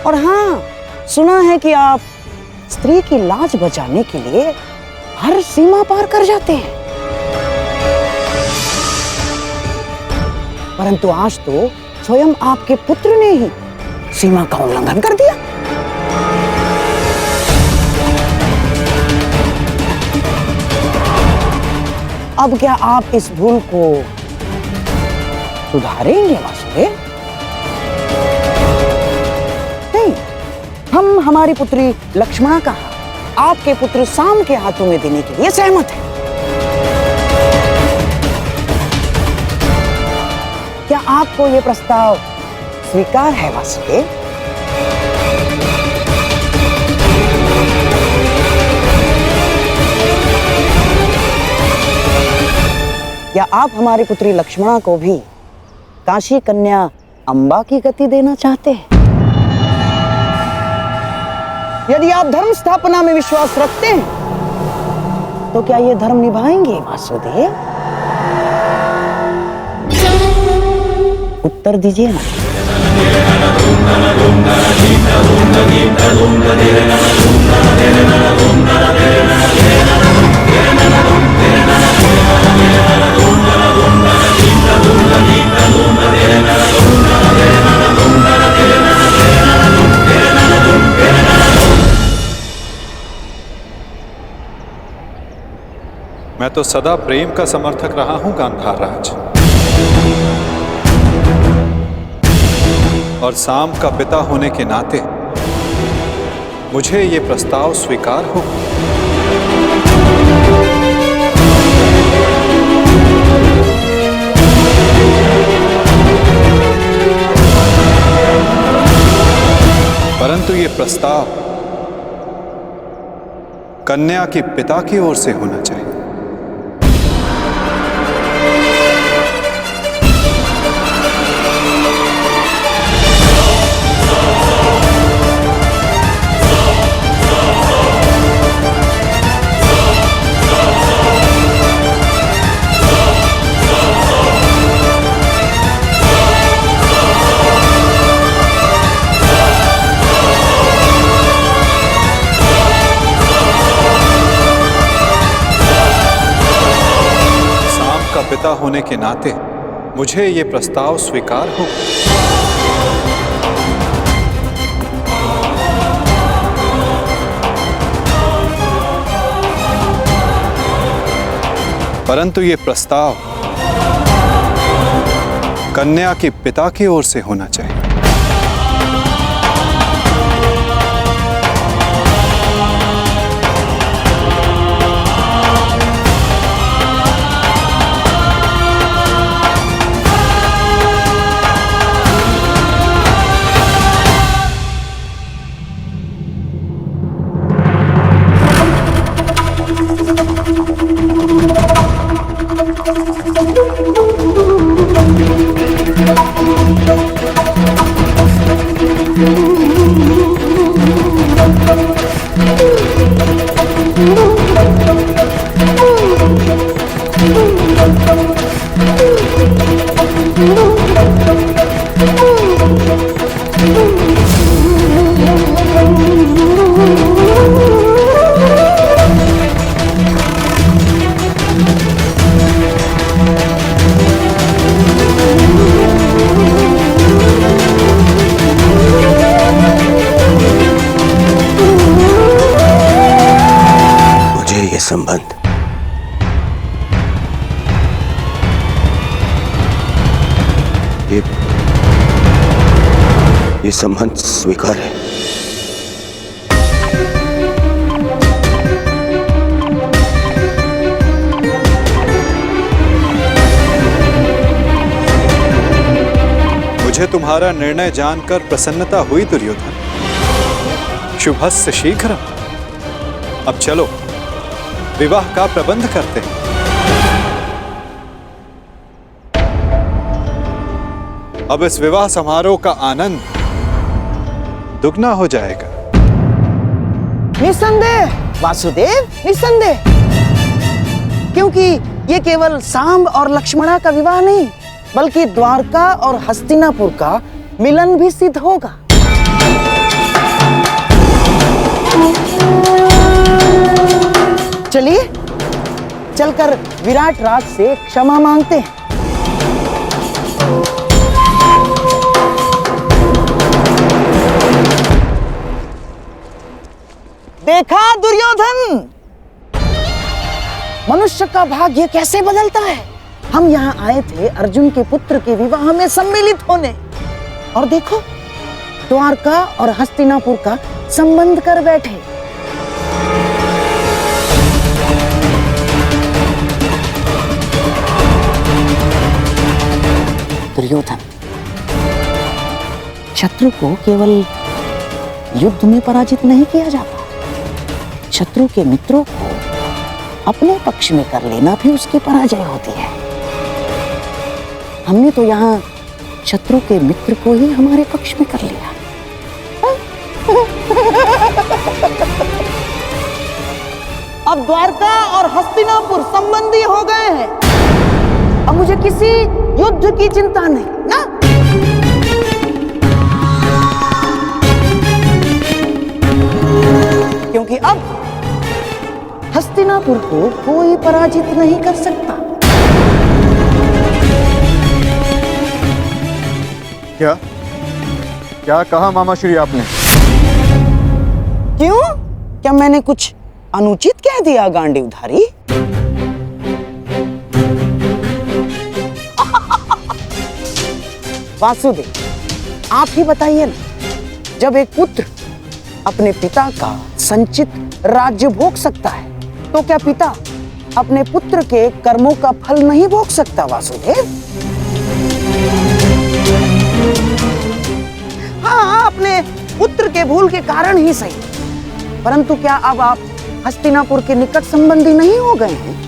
S14: और हाँ, सुना है कि आप स्त्री की लाज बचाने के लिए हर सीमा पार कर जाते हैं, परंतु आज तो स्वयं आपके पुत्र ने ही सीमा का उल्लंघन कर दिया। अब क्या आप इस भूल को सुधारेंगे वासुदेव? नहीं, हम हमारी पुत्री लक्ष्मणा का आपके पुत्र साम के हाथों में देने के लिए सहमत हैं। क्या आपको यह प्रस्ताव स्वीकार है वासुदेव? या आप हमारी पुत्री लक्ष्मणा को भी काशी कन्या अंबा की गति देना चाहते हैं? यदि आप धर्म स्थापना में विश्वास रखते हैं तो क्या ये धर्म निभाएंगे वासुदेव? उत्तर दीजिए ना।
S1: मैं तो सदा प्रेम का समर्थक रहा हूं गांधार राज, और साम का पिता होने के नाते मुझे ये प्रस्ताव स्वीकार हो। परंतु ये प्रस्ताव कन्या के पिता की ओर से होना चाहिए। पिता होने के नाते मुझे ये प्रस्ताव स्वीकार हो। परंतु ये प्रस्ताव कन्या के पिता की ओर से होना चाहिए।
S2: संबंध ये संबंध स्वीकार है।
S1: मुझे तुम्हारा निर्णय जानकर प्रसन्नता हुई दुर्योधन। शुभस्य शीघ्रम। अब चलो विवाह का प्रबंध करते हैं। अब इस विवाह समारोह का आनंद दुगना हो जाएगा।
S14: निसंदेह वासुदेव, निसंदेह, क्योंकि ये केवल सांब और लक्ष्मणा का विवाह नहीं, बल्कि द्वारका और हस्तिनापुर का मिलन भी सिद्ध होगा। चलिए चलकर विराट राज से क्षमा मांगते हैं। देखा दुर्योधन, मनुष्य का भाग्य कैसे बदलता है। हम यहाँ आए थे अर्जुन के पुत्र के विवाह में सम्मिलित होने, और देखो द्वारका और हस्तिनापुर का संबंध कर बैठे। दुर्योधन, शत्रु को केवल युद्ध में पराजित नहीं किया जाता, शत्रु के मित्रों को अपने पक्ष में कर लेना भी उसकी पराजय होती है। हमने तो यहाँ शत्रु के मित्र को ही हमारे पक्ष में कर लिया। अब द्वारका और हस्तिनापुर संबंधी हो गए हैं। अब मुझे किसी युद्ध की चिंता नहीं ना। क्योंकि अब हस्तिनापुर को कोई पराजित नहीं कर सकता।
S11: क्या क्या कहा मामा श्री आपने?
S14: क्यों? क्या मैंने कुछ अनुचित कह दिया गांडीवधारी? वासुदेव, आप ही बताइए ना, जब एक पुत्र अपने पिता का संचित राज्य भोग सकता है, तो क्या पिता अपने पुत्र के कर्मों का फल नहीं भोग सकता? वासुदेव, हाँ, अपने पुत्र के भूल के कारण ही सही, परंतु क्या अब आप हस्तिनापुर के निकट संबंधी नहीं हो गए हैं?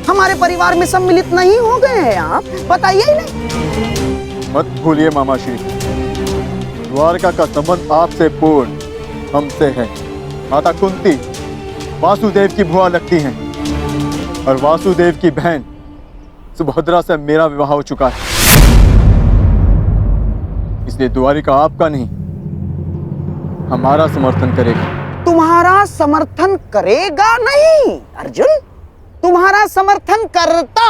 S14: हमारे परिवार में सम्मिलित नहीं हो गए हैं आप? बताइए ही नहीं।
S11: मत भूलिए मामा श्री, द्वारका का संबंध आपसे पूर्ण हमसे है। माता कुंती वासुदेव की भुआ लगती हैं, और वासुदेव की बहन सुभद्रा से मेरा विवाह हो चुका है। इसलिए द्वारिका आपका नहीं, हमारा समर्थन करेगा।
S14: तुम्हारा समर्थन करेगा नहीं अर्जुन? तुम्हारा समर्थन करता।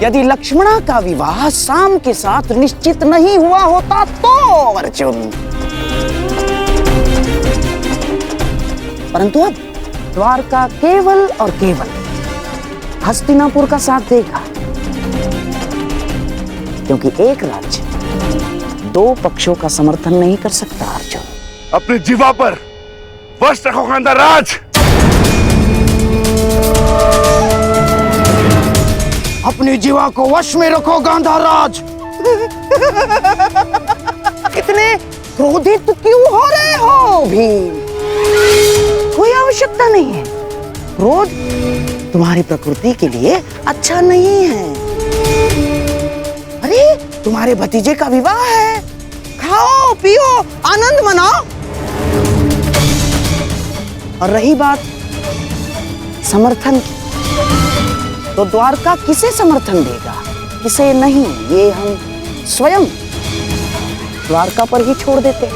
S14: यदि लक्ष्मणा का विवाह शाम के साथ निश्चित नहीं हुआ होता तो अर्जुन, परंतु अब द्वारका केवल और केवल हस्तिनापुर का साथ देगा, क्योंकि एक राज्य दो पक्षों का समर्थन नहीं कर सकता। अर्जुन,
S4: अपनी जीवा पर वश रखो गांधार राज।
S14: अपनी जीवा को वश में रखो गांधार राज। कितने क्रोधित क्यों हो रहे हो भीम? कोई आवश्यकता नहीं है। क्रोध तुम्हारी प्रकृति के लिए अच्छा नहीं है। अरे तुम्हारे भतीजे का विवाह है, खाओ पियो आनंद मनाओ। और रही बात समर्थन की, तो द्वारका किसे समर्थन देगा किसे नहीं, ये हम स्वयं द्वारका पर ही छोड़ देते।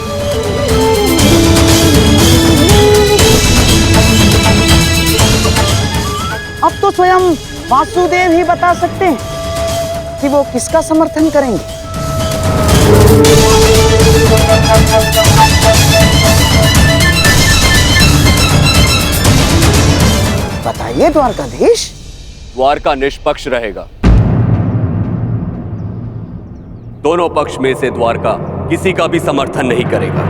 S14: अब तो स्वयं वासुदेव ही बता सकते हैं कि वो किसका समर्थन करेंगे। बताइए द्वारकाधीश।
S12: द्वारका निष्पक्ष रहेगा। दोनों पक्ष में से द्वारका किसी का भी समर्थन नहीं करेगा।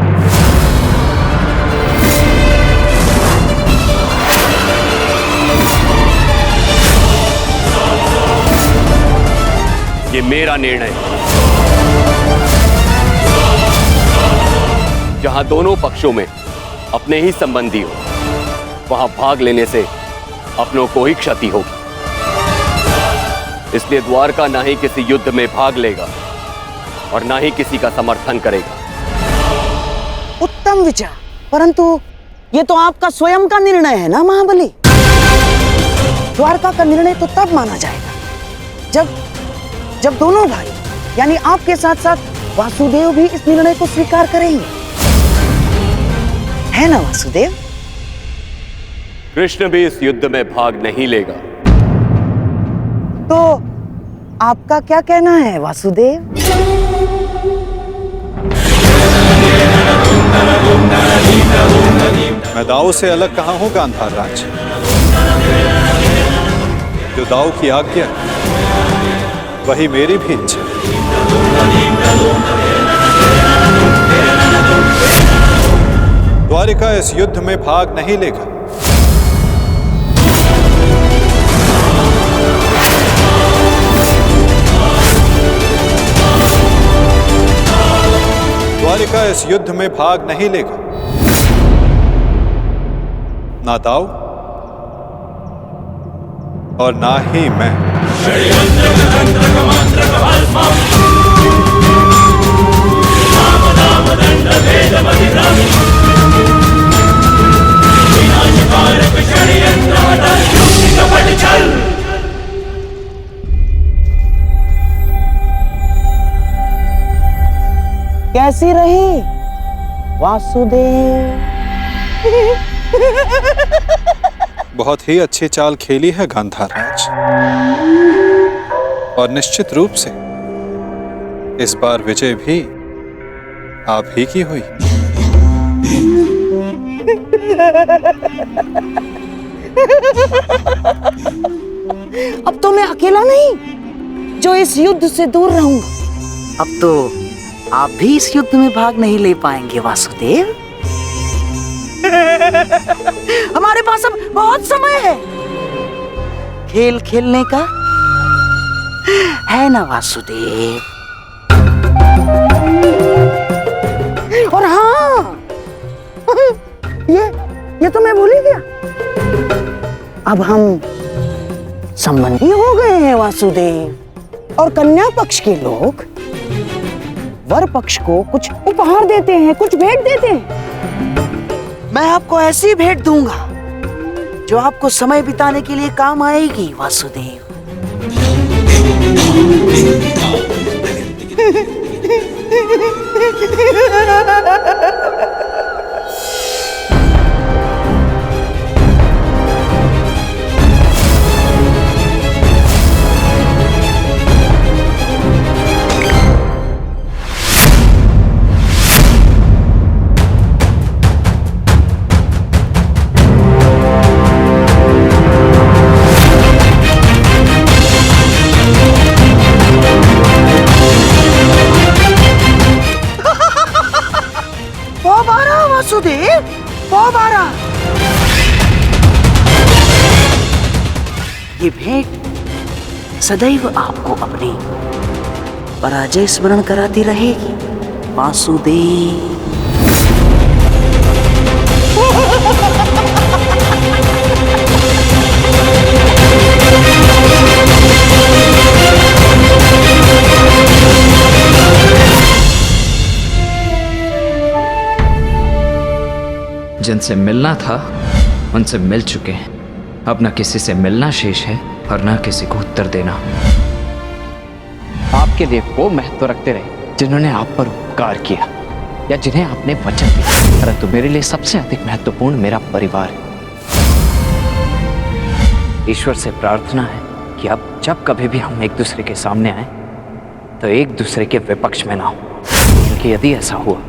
S12: ये मेरा निर्णय है। जहां दोनों पक्षों में अपने ही संबंधी हो, वहां भाग लेने से अपनों को ही क्षति होगी। इसलिए द्वारका ना ही किसी युद्ध में भाग लेगा और ना ही किसी का समर्थन करेगा।
S14: उत्तम विचार, परंतु ये तो आपका स्वयं का निर्णय है ना महाबली। द्वारका का निर्णय तो तब माना जाएगा जब दोनों भाई यानी आपके साथ साथ वासुदेव भी इस निर्णय को स्वीकार करेंगे, है ना वासुदेव?
S12: कृष्ण भी इस युद्ध में भाग नहीं लेगा।
S14: तो आपका क्या कहना है वासुदेव?
S1: मैं दाऊ से अलग कहाँ हूं गांधार राज। जो दाऊ की आज्ञा वही मेरी भी इच्छा। द्वारिका इस युद्ध में भाग नहीं लेगा। द्वारिका इस युद्ध में भाग नहीं लेगा। ना दाऊ और ना ही मैं।
S14: कैसी रही वासुदेव?
S1: बहुत ही अच्छी चाल खेली है गांधार राज, और निश्चित रूप से इस बार विजय भी आप ही की हुई।
S14: अब तो मैं अकेला नहीं जो इस युद्ध से दूर रहूंगा। अब तो आप भी इस युद्ध में भाग नहीं ले पाएंगे वासुदेव। हमारे पास अब बहुत समय है खेल खेलने का, है ना वासुदेव? और हाँ, ये तो मैं भूल ही गया। अब हम संबंधी हो गए हैं वासुदेव, और कन्या पक्ष के लोग वर पक्ष को कुछ उपहार देते हैं, कुछ भेंट देते हैं। मैं आपको ऐसी भेंट दूंगा जो आपको समय बिताने के लिए काम आएगी वासुदेव। ये भेंट सदैव आपको अपनी पराजय स्मरण कराती रहेगी वासुदेव।
S5: जिनसे मिलना था उनसे मिल चुके हैं। अब न किसी से मिलना शेष है और न किसी को उत्तर देना।
S6: आपके लिए वो महत्व रखते रहे जिन्होंने आप पर उपकार किया या जिन्हें आपने वचन दिया, परंतु मेरे लिए सबसे अधिक महत्वपूर्ण मेरा परिवार है। ईश्वर से प्रार्थना है कि अब जब कभी भी हम एक दूसरे के सामने आए तो एक दूसरे के विपक्ष में ना हो, क्योंकि यदि ऐसा हुआ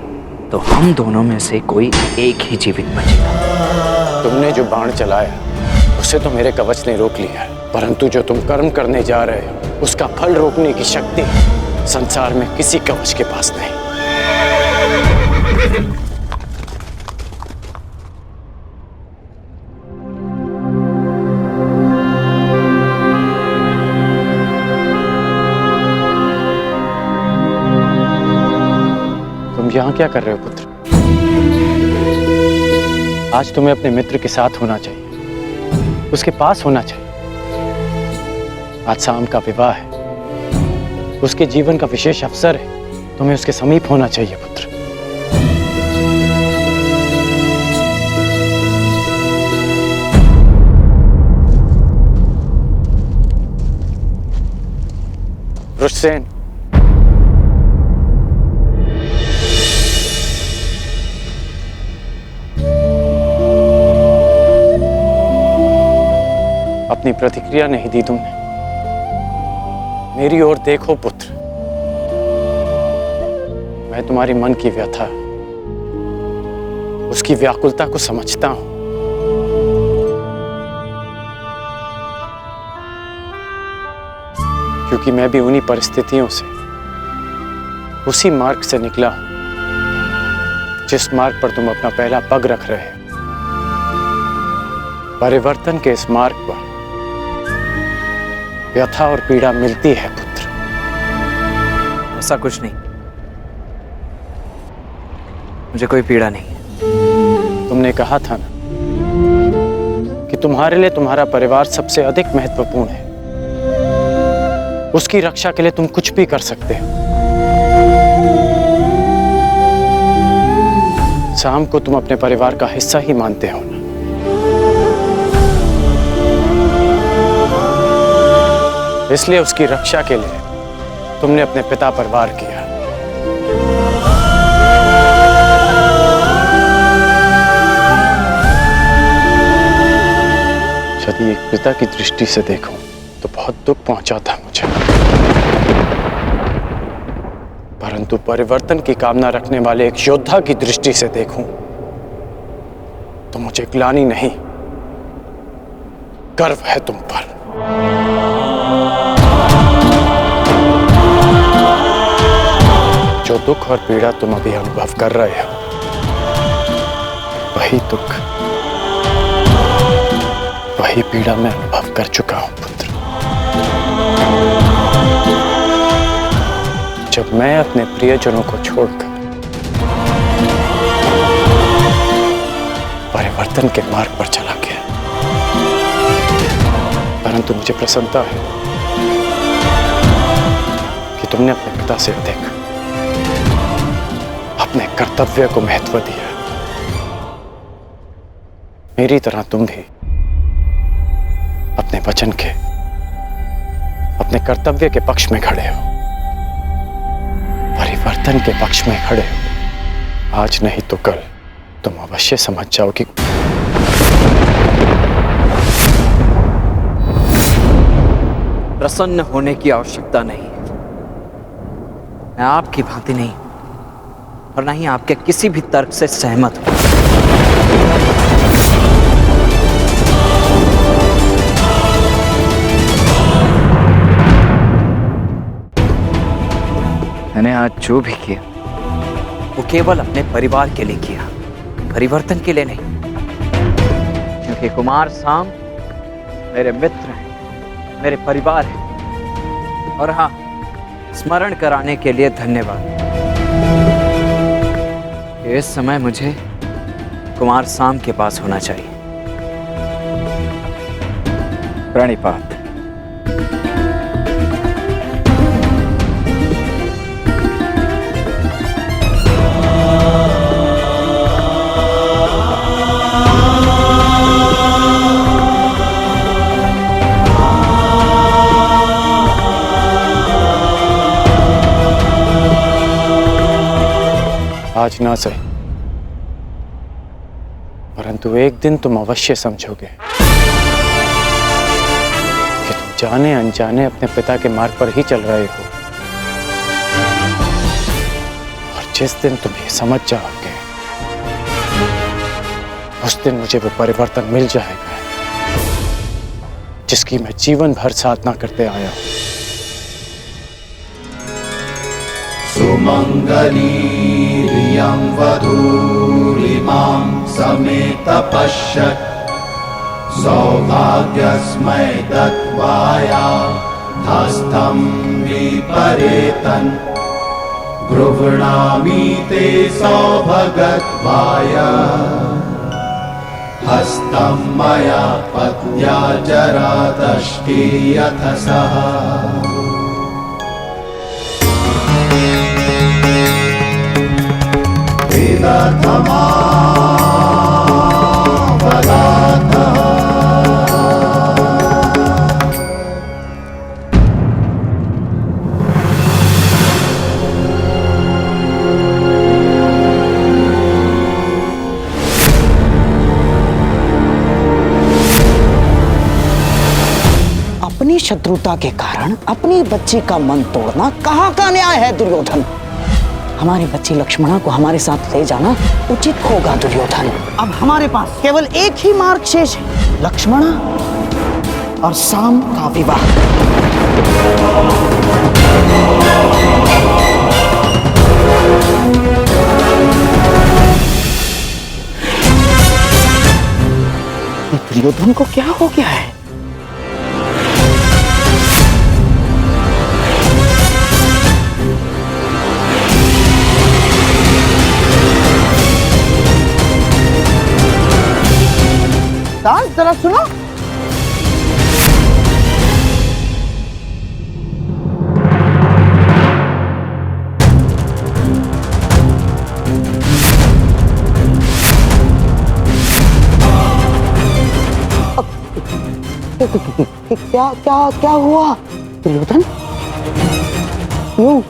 S6: तो हम दोनों में से कोई एक ही जीवित बचेगा।
S15: तुमने जो बाण चलाया उसे तो मेरे कवच ने रोक लिया है, परंतु जो तुम कर्म करने जा रहे हो उसका फल रोकने की शक्ति संसार में किसी कवच के पास नहीं। तुम यहाँ क्या कर रहे हो पुत्र? आज तुम्हें अपने मित्र के साथ होना चाहिए, उसके पास होना चाहिए। आज शाम का विवाह है, उसके जीवन का विशेष अवसर है, तुम्हें उसके समीप होना चाहिए पुत्र। रुष्सेन, अपनी प्रतिक्रिया नहीं दी तुमने। मेरी ओर देखो पुत्र, मैं तुम्हारी मन की व्यथा, उसकी व्याकुलता को समझता हूं। क्योंकक्योंकि मैं भी उन्हीं परिस्थितियों से, उसी मार्ग से निकला हूं जिस मार्ग पर तुम अपना पहला पग रख रहे हो। परिवर्तन के इस मार्ग पर व्यथा और पीड़ा मिलती है पुत्र।
S6: ऐसा कुछ नहीं, मुझे कोई पीड़ा नहीं।
S15: तुमने कहा था ना कि तुम्हारे लिए तुम्हारा परिवार सबसे अधिक महत्वपूर्ण है। उसकी रक्षा के लिए तुम कुछ भी कर सकते हो। शाम को तुम अपने परिवार का हिस्सा ही मानते हो ना। इसलिए उसकी रक्षा के लिए तुमने अपने पिता पर वार किया। यदि एक पिता की दृष्टि से देखूं तो बहुत दुख पहुंचा था मुझे, परंतु परिवर्तन की कामना रखने वाले एक योद्धा की दृष्टि से देखूं तो मुझे ग्लानि नहीं, गर्व है तुम पर। जो दुख और पीड़ा तुम अभी अनुभव कर रहे हो, वही दुख, वही पीड़ा मैं अनुभव कर चुका हूं पुत्र। जब मैं अपने प्रियजनों को छोड़कर परिवर्तन के मार्ग पर चला गया, परंतु मुझे प्रसन्नता है कि तुमने अपने पिता से अधिक अपने कर्तव्य को महत्व दिया। मेरी तरह तुम भी अपने वचन के, अपने कर्तव्य के पक्ष में खड़े हो, परिवर्तन के पक्ष में खड़े हो। आज नहीं तो कल तुम अवश्य समझ जाओगे।
S6: प्रसन्न होने की आवश्यकता नहीं है। मैं आपकी भांति नहीं और ना ही आपके किसी भी तर्क से सहमत हूं। मैंने आज जो भी किया वो केवल अपने परिवार के लिए किया, परिवर्तन के लिए नहीं। क्योंकि कुमार साम मेरे मित्र हैं, मेरे परिवार है। और हाँ, स्मरण कराने के लिए धन्यवाद। इस समय मुझे कुमार साम के पास होना चाहिए। प्रणिपात।
S15: आज ना सही, परंतु एक दिन तुम अवश्य समझोगे कि तुम जाने अनजाने अपने पिता के मार्ग पर ही चल रहे हो। और जिस दिन तुम ये समझ जाओगे, उस दिन मुझे वो परिवर्तन मिल जाएगा जिसकी मैं जीवन भर साधना करते आया हूं।
S16: सुमंगलीरियं वधूरिमां समेतपश्यत् सौभाग्यस्मै दत्वाया हस्तं विपरेतन् गृह्णामि ते सौभगत्वाय हस्तं मया पत्या जरादष्टे यथ सः
S14: अपनी शत्रुता के कारण अपनी बच्ची का मन तोड़ना कहाँ का न्याय है दुर्योधन? हमारी बच्ची लक्ष्मणा को हमारे साथ ले जाना उचित होगा दुर्योधन। अब हमारे पास केवल एक ही मार्ग शेष है, लक्ष्मणा और साम का विवाह। दुर्योधन को क्या हो गया है? दास जरा सुनो। क्या क्या क्या हुआ दुर्योधन? क्यों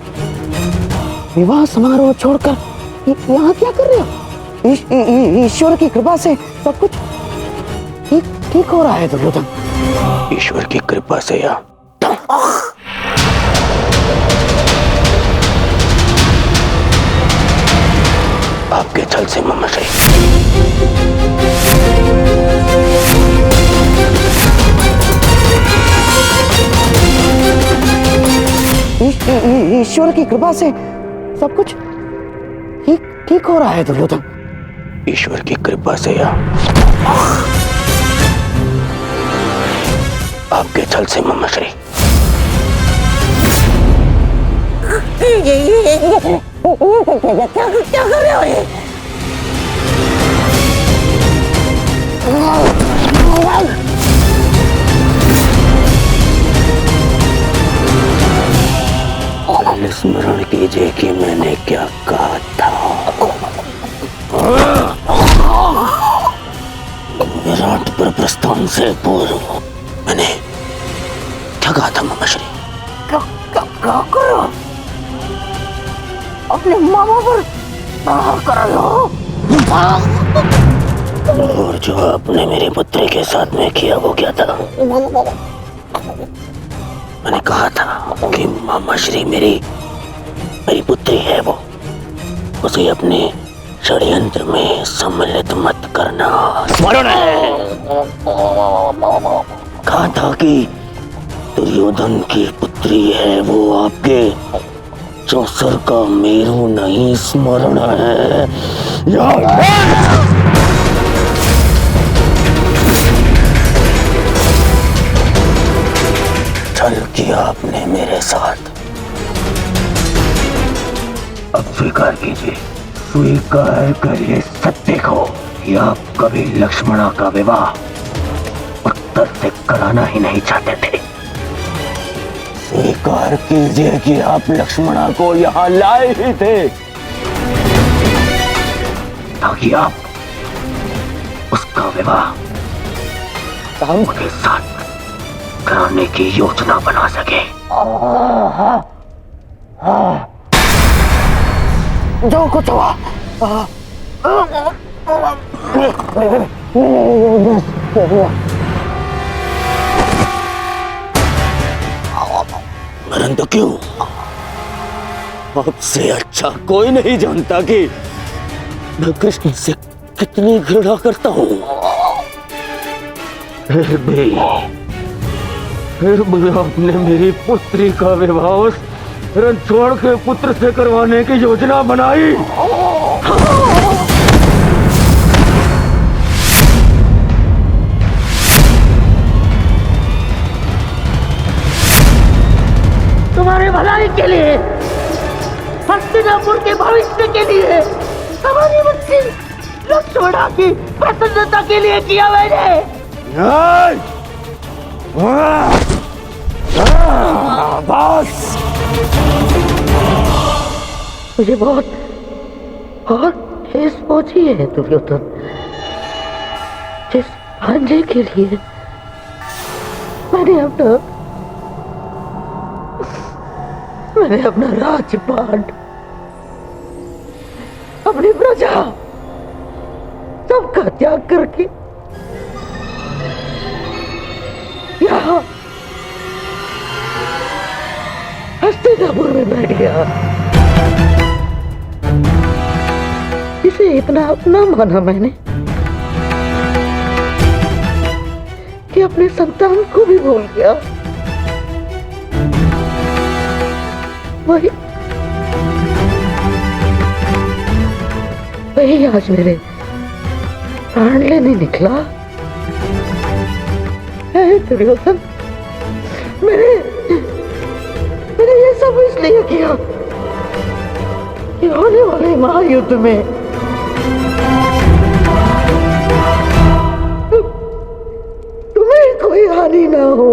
S14: विवाह समारोह छोड़कर यहाँ क्या कर रहे हो? ईश्वर की कृपा से सब कुछ ठीक हो रहा है दुर्योधन।
S2: ईश्वर की कृपा से या आपके छल से ममशय।
S14: ईश्वर की कृपा से सब कुछ ठीक हो रहा है दुर्योधन।
S2: ईश्वर की कृपा से या आपके छल से ममशय।
S14: क्या कर रहे हो ये?
S2: स्मरण कीजिए कि मैंने क्या कहा था। विराट पर प्रस्थान से पूर्व मैंने क्या कहा था ममश्री?
S14: क्या करो? अपने मामा पर कर रहे हो?
S2: और जो आपने मेरे पुत्री के साथ में किया वो क्या था? मैंने कहा था कि मामा श्री मेरी पुत्री है, वो उसे अपने षड्यंत्र में सम्मिलित मत करना। स्मरण है कहा था कि दुर्योधन की पुत्री है, वो आपके चौसर का मेरू नहीं। स्मरण है छल किया आपने मेरे साथ। अब स्वीकार कीजिए, स्वीकार करिए सत्य को कि आप कभी लक्ष्मणा का विवाह उत्तर से कराना ही नहीं चाहते थे। स्वीकार कीजिए कि आप लक्ष्मणा को यहां लाए ही थे ताकि आप उसका विवाह साम के साथ कराने की योजना बना सके। जो कुछ हुआ परंतु क्यों? आपसे अच्छा कोई नहीं जानता कि मैं कृष्ण से कितनी घृणा करता हूं। फिर भी आपने मेरी पुत्री का विवाह उस रणछोड़ के पुत्र से करवाने की योजना बनाई। तुम्हारे भलाई के लिए, हस्तिनापुर के भविष्य के लिए, हमारी बच्ची लक्ष्मणा की प्रसन्नता के लिए किया मैंने। बस मुझे बहुत ठेस पहुंची है दुर्योधन। जिस भांजे के लिए मैंने अपना राजपाट, अपनी प्रजा सबका त्याग करके यहाँ हस्तिनापुर में बैठ गया, इसे इतना अपना माना मैंने कि अपने संतान को भी भूल गया। वही आज मेरे प्राण लेने निकला। दुर्योधन, मैंने ये सब इसलिए किया कि होने वाले महायुद्ध में तुम्हें कोई हानि ना हो।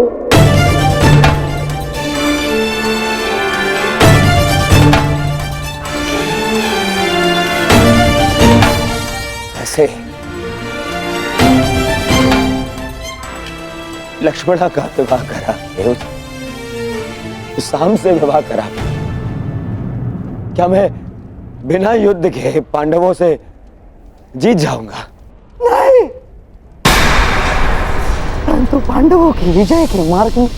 S2: ऐसे लक्ष्मणा का विवाह करा, साम से विवाह करा, क्या मैं बिना युद्ध के पांडवों से जीत जाऊंगा? नहीं, परंतु पांडवों की विजय के मार्ग में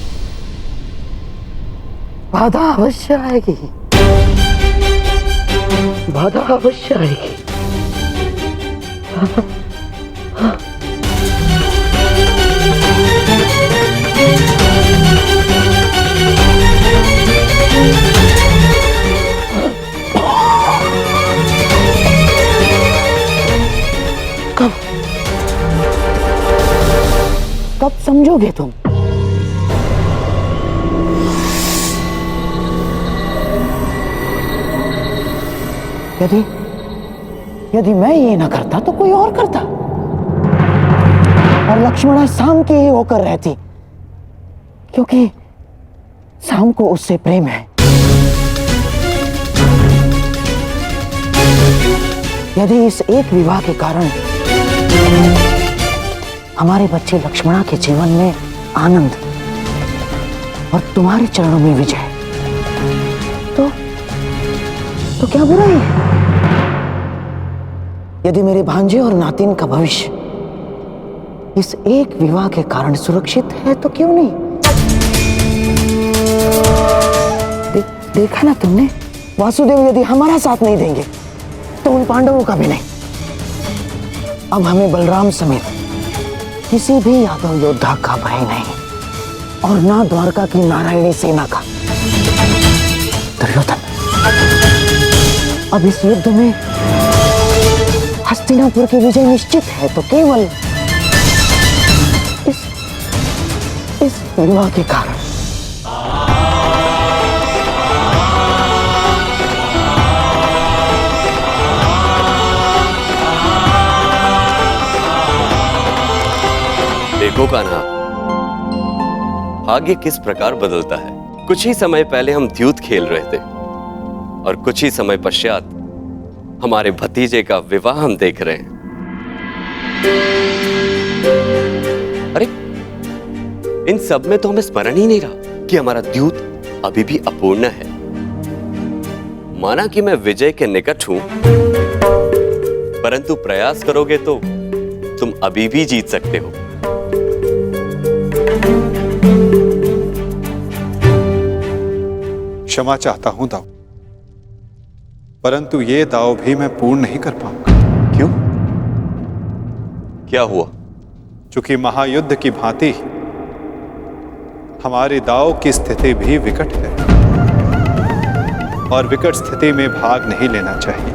S2: बाधा अवश्य आएगी, बाधा अवश्य आएगी। कब समझोगे तुम? यदि मैं ये ना करता तो कोई और करता, और लक्ष्मणा साम की ही होकर रहती, क्योंकि साम को उससे प्रेम है। यदि इस एक विवाह के कारण हमारे बच्चे लक्ष्मणा के जीवन में आनंद और तुम्हारे चरणों में विजय, तो क्या बुराई है? यदि मेरे भांजे और नातिन का भविष्य इस एक विवाह के कारण सुरक्षित है तो क्यों नहीं? देखा ना तुमने, वासुदेव यदि हमारा साथ नहीं देंगे तो उन पांडवों का भी नहीं। अब हमें बलराम समेत किसी भी यादव योद्धा का भय नहीं, और ना द्वारका की नारायणी सेना का। दुर्योधन, अब इस युद्ध में हस्तिनापुर की विजय निश्चित है, तो केवल इस विवाह के कारण
S12: देखो कान्हा, भाग्य किस प्रकार बदलता है। कुछ ही समय पहले हम द्यूत खेल रहे थे और कुछ ही समय पश्चात हमारे भतीजे का विवाह हम देख रहे हैं। अरे इन सब में तो हमें स्मरण ही नहीं रहा कि हमारा द्यूत अभी भी अपूर्ण है। माना कि मैं विजय के निकट हूं, परंतु प्रयास करोगे तो तुम अभी भी जीत सकते हो।
S1: क्षमा चाहता हूं दाऊ, परंतु ये दाव भी मैं पूर्ण नहीं कर पाऊंगा।
S12: क्यों? क्या हुआ?
S1: चूंकि महायुद्ध की भांति हमारी दाव की स्थिति भी विकट है और विकट स्थिति में भाग नहीं लेना चाहिए।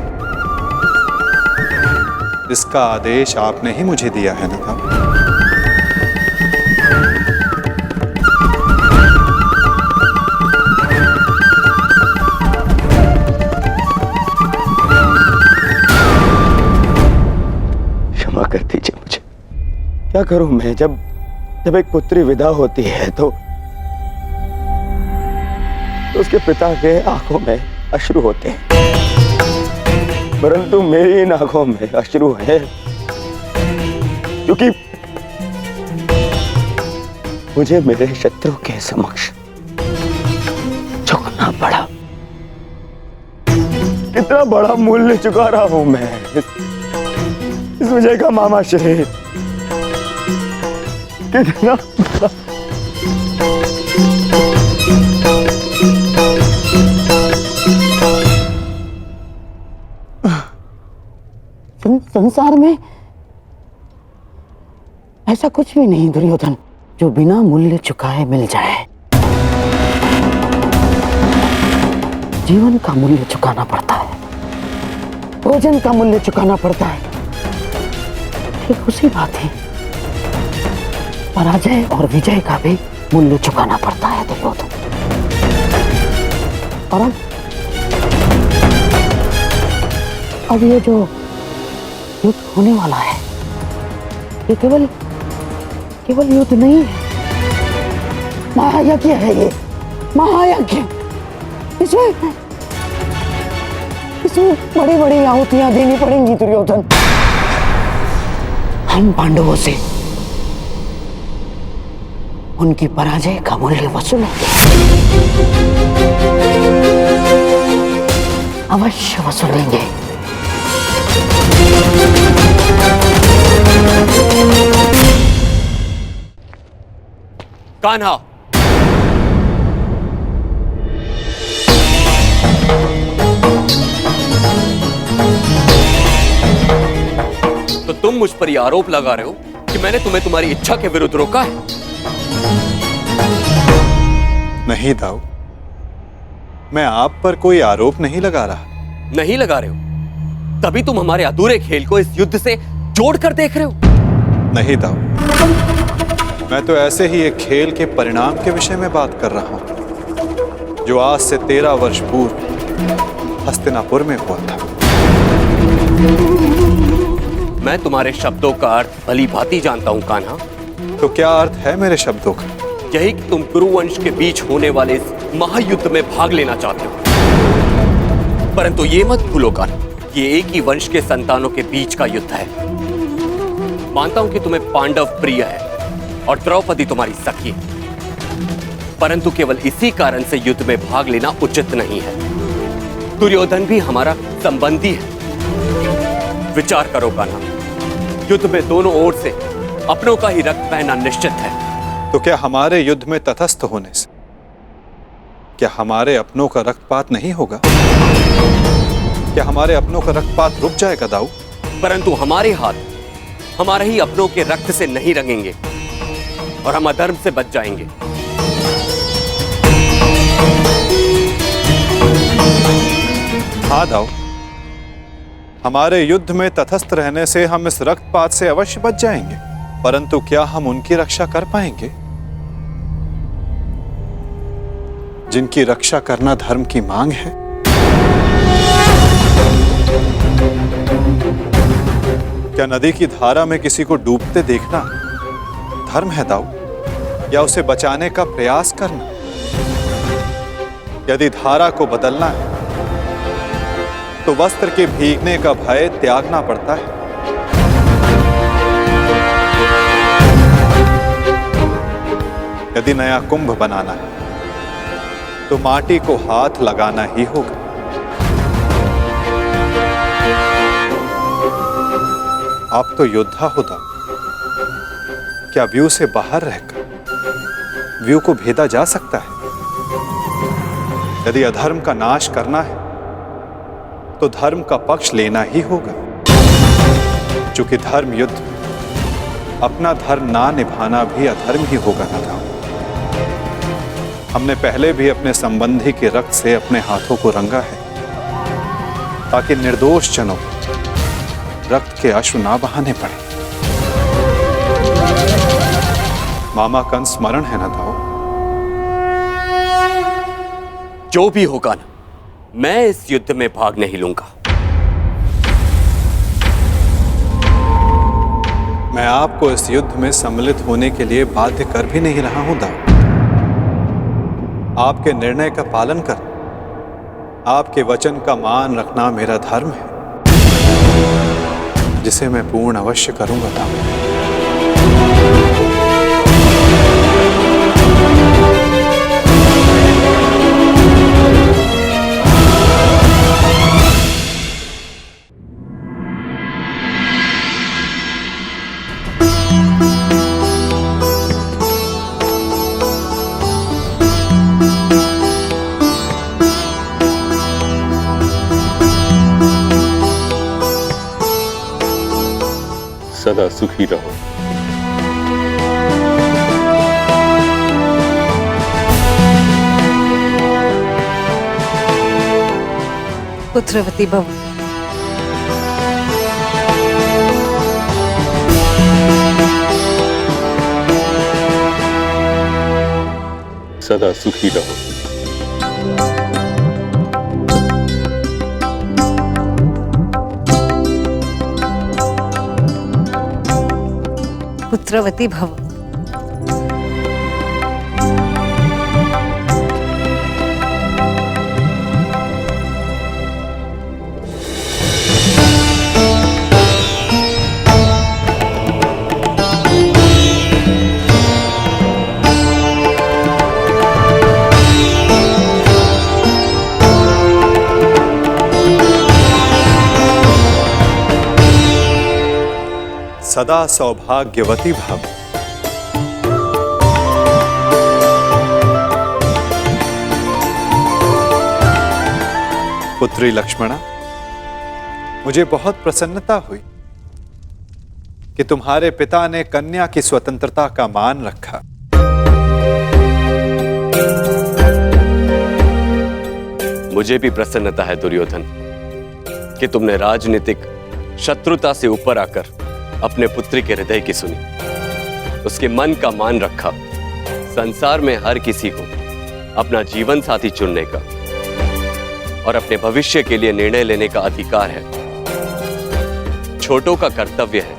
S1: इसका आदेश आपने ही मुझे दिया है ना दाऊ?
S2: क्षमा कर दीजिए मुझे। क्या करूं मैं? जब एक पुत्री विदा होती है तो उसके पिता के आंखों में अश्रु होते हैं, परंतु मेरी इन आंखों में अश्रु है क्योंकि मुझे मेरे शत्रु के समक्ष झुकना पड़ा। कितना बड़ा मूल्य चुका रहा हूं मैं इस विजय का मामाश्री। कितना
S14: संसार में ऐसा कुछ भी नहीं दुर्योधन जो बिना मूल्य चुकाए मिल जाए। जीवन का मूल्य चुकाना पड़ता है, भोजन का मूल्य चुकाना पड़ता है। ठीक उसी बात है, पराजय और विजय का भी मूल्य चुकाना पड़ता है दुर्योधन। और अब ये जो युद्ध होने वाला है, ये केवल युद्ध नहीं है, महायज्ञ है। ये महायज्ञ, इसमें बड़ी बड़ी आहुतियां देनी पड़ेंगी दुर्योधन। हम पांडवों से उनकी पराजय का मूल्य वसूलेंगे, अवश्य वसूलेंगे।
S12: कान्हा, तो तुम मुझ पर यह आरोप लगा रहे हो कि मैंने तुम्हें तुम्हारी इच्छा के विरुद्ध रोका है?
S1: नहीं दाऊ, मैं आप पर कोई आरोप नहीं लगा रहा।
S12: नहीं लगा रहे हो, तभी तुम हमारे अधूरे खेल को इस युद्ध से जोड़कर देख रहे हो।
S1: नहीं दाऊ, मैं तो ऐसे ही एक खेल के परिणाम के विषय में बात कर रहा हूं जो आज से 13 वर्ष पूर्व हस्तिनापुर में हुआ था।
S12: मैं तुम्हारे शब्दों का अर्थ भली भांति जानता हूं कान्हा।
S1: तो क्या अर्थ है मेरे शब्दों का?
S12: यही कि तुम कुरुवंश के बीच होने वाले इस महायुद्ध में भाग लेना चाहते हो, परंतु ये मत भूलो कान्हा, ये एक ही वंश के संतानों के बीच का युद्ध है। मानता हूं कि तुम्हें पांडव प्रिय है और द्रौपदी तुम्हारी सखी है, परंतु केवल इसी कारण से युद्ध में भाग लेना उचित नहीं है। दुर्योधन भी हमारा संबंधी है। विचार करो कान्हा, युद्ध में दोनों ओर से अपनों का ही रक्त बहना निश्चित है।
S1: तो क्या हमारे युद्ध में तटस्थ होने से क्या हमारे अपनों का रक्तपात नहीं होगा? क्या हमारे अपनों का रक्तपात रुक जाएगा दाऊ?
S12: परंतु हमारे हाथ हमारे ही अपनों के रक्त से नहीं रंगेंगे और हम अधर्म से बच जाएंगे।
S1: हाँ दाऊ, हमारे युद्ध में तटस्थ रहने से हम इस रक्तपात से अवश्य बच जाएंगे, परंतु क्या हम उनकी रक्षा कर पाएंगे जिनकी रक्षा करना धर्म की मांग है? क्या नदी की धारा में किसी को डूबते देखना धर्म है दाऊ, या उसे बचाने का प्रयास करना? यदि धारा को बदलना है तो वस्त्र के भीगने का भय त्यागना पड़ता है। यदि नया कुंभ बनाना है तो माटी को हाथ लगाना ही होगा। आप तो योद्धा हो दाऊ, क्या व्यू से बाहर रहकर व्यू को भेदा जा सकता है? यदि अधर्म का नाश करना है तो धर्म का पक्ष लेना ही होगा। चूंकि धर्म युद्ध, अपना धर्म ना निभाना भी अधर्म ही होगा ना दाऊ। हमने पहले भी अपने संबंधी के रक्त से अपने हाथों को रंगा है, ताकि निर्दोष जनों रक्त के अश्रु ना बहाने पड़े। मामा का स्मरण है ना दाऊ?
S12: जो भी होगा ना, मैं इस युद्ध में भाग नहीं लूंगा।
S1: मैं आपको इस युद्ध में सम्मिलित होने के लिए बाध्य कर भी नहीं रहा हूं दाऊ। आपके निर्णय का पालन कर, आपके वचन का मान रखना मेरा धर्म है, जिसे मैं पूर्ण अवश्य करूंगा दाऊ।
S17: सदा सुखी रहो।
S18: पुत्रवती भव।
S17: सदा सुखी रहो।
S18: पुत्रवती भव।
S1: सदा सौभाग्यवती भव। पुत्री लक्ष्मणा, मुझे बहुत प्रसन्नता हुई कि तुम्हारे पिता ने कन्या की स्वतंत्रता का मान रखा।
S12: मुझे भी प्रसन्नता है दुर्योधन कि तुमने राजनीतिक शत्रुता से ऊपर आकर अपने पुत्री के हृदय की सुनी, उसके मन का मान रखा। संसार में हर किसी को अपना जीवन साथी चुनने का और अपने भविष्य के लिए निर्णय लेने का अधिकार है। छोटों का कर्तव्य है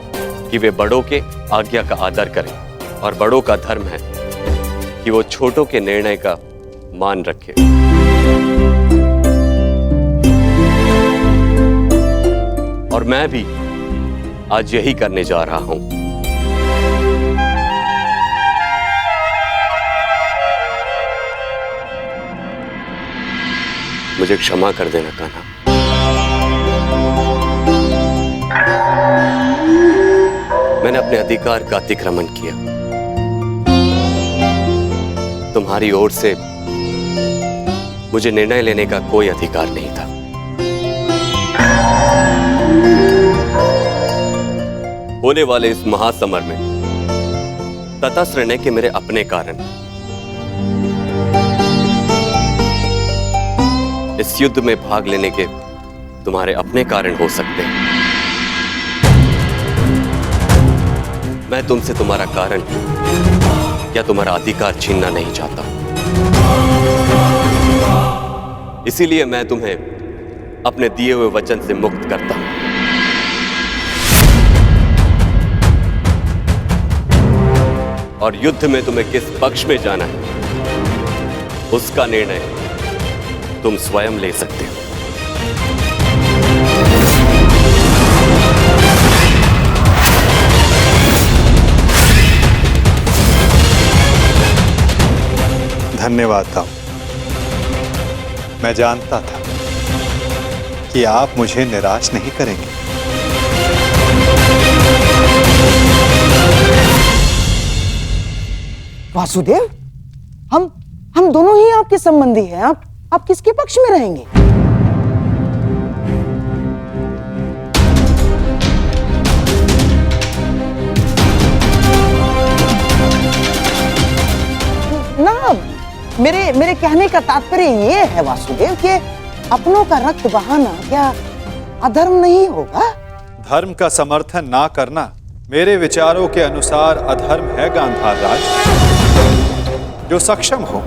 S12: कि वे बड़ों के आज्ञा का आदर करें, और बड़ों का धर्म है कि वो छोटों के निर्णय का मान रखें। और मैं भी आज यही करने जा रहा हूं। मुझे क्षमा कर देना कान्हा। मैंने अपने अधिकार का अतिक्रमण किया। तुम्हारी ओर से मुझे निर्णय लेने का कोई अधिकार नहीं था। होने वाले इस महासमर में तटस्थ रहने के मेरे अपने कारण, इस युद्ध में भाग लेने के तुम्हारे अपने कारण हो सकते हैं। मैं तुमसे तुम्हारा कारण या तुम्हारा अधिकार छीनना नहीं चाहता। इसीलिए मैं तुम्हें अपने दिए हुए वचन से मुक्त करता हूं। और युद्ध में तुम्हें किस पक्ष में जाना है उसका निर्णय तुम स्वयं ले सकते हो।
S1: धन्यवाद दाऊ। मैं जानता था कि आप मुझे निराश नहीं करेंगे।
S14: वासुदेव, हम दोनों ही आपके संबंधी हैं। आप किसके पक्ष में रहेंगे? ना, मेरे कहने का तात्पर्य ये है वासुदेव कि अपनों का रक्त बहाना क्या अधर्म नहीं होगा?
S1: धर्म का समर्थन ना करना मेरे विचारों के अनुसार अधर्म है गांधार राज। जो सक्षम हो,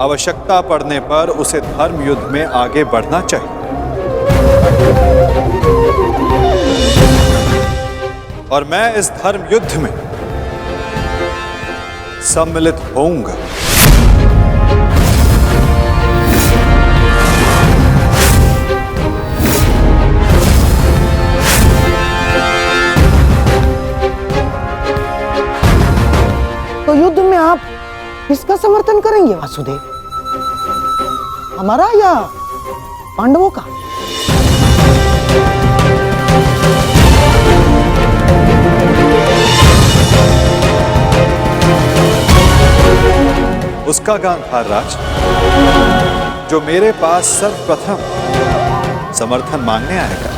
S1: आवश्यकता पड़ने पर उसे धर्म युद्ध में आगे बढ़ना चाहिए। और मैं इस धर्म युद्ध में सम्मिलित होऊंगा।
S14: तो युद्ध में आप किसका समर्थन करेंगे वासुदेव? हमारा या पांडवों का?
S1: उसका गांधार राज जो मेरे पास सर्वप्रथम समर्थन मांगने आएगा।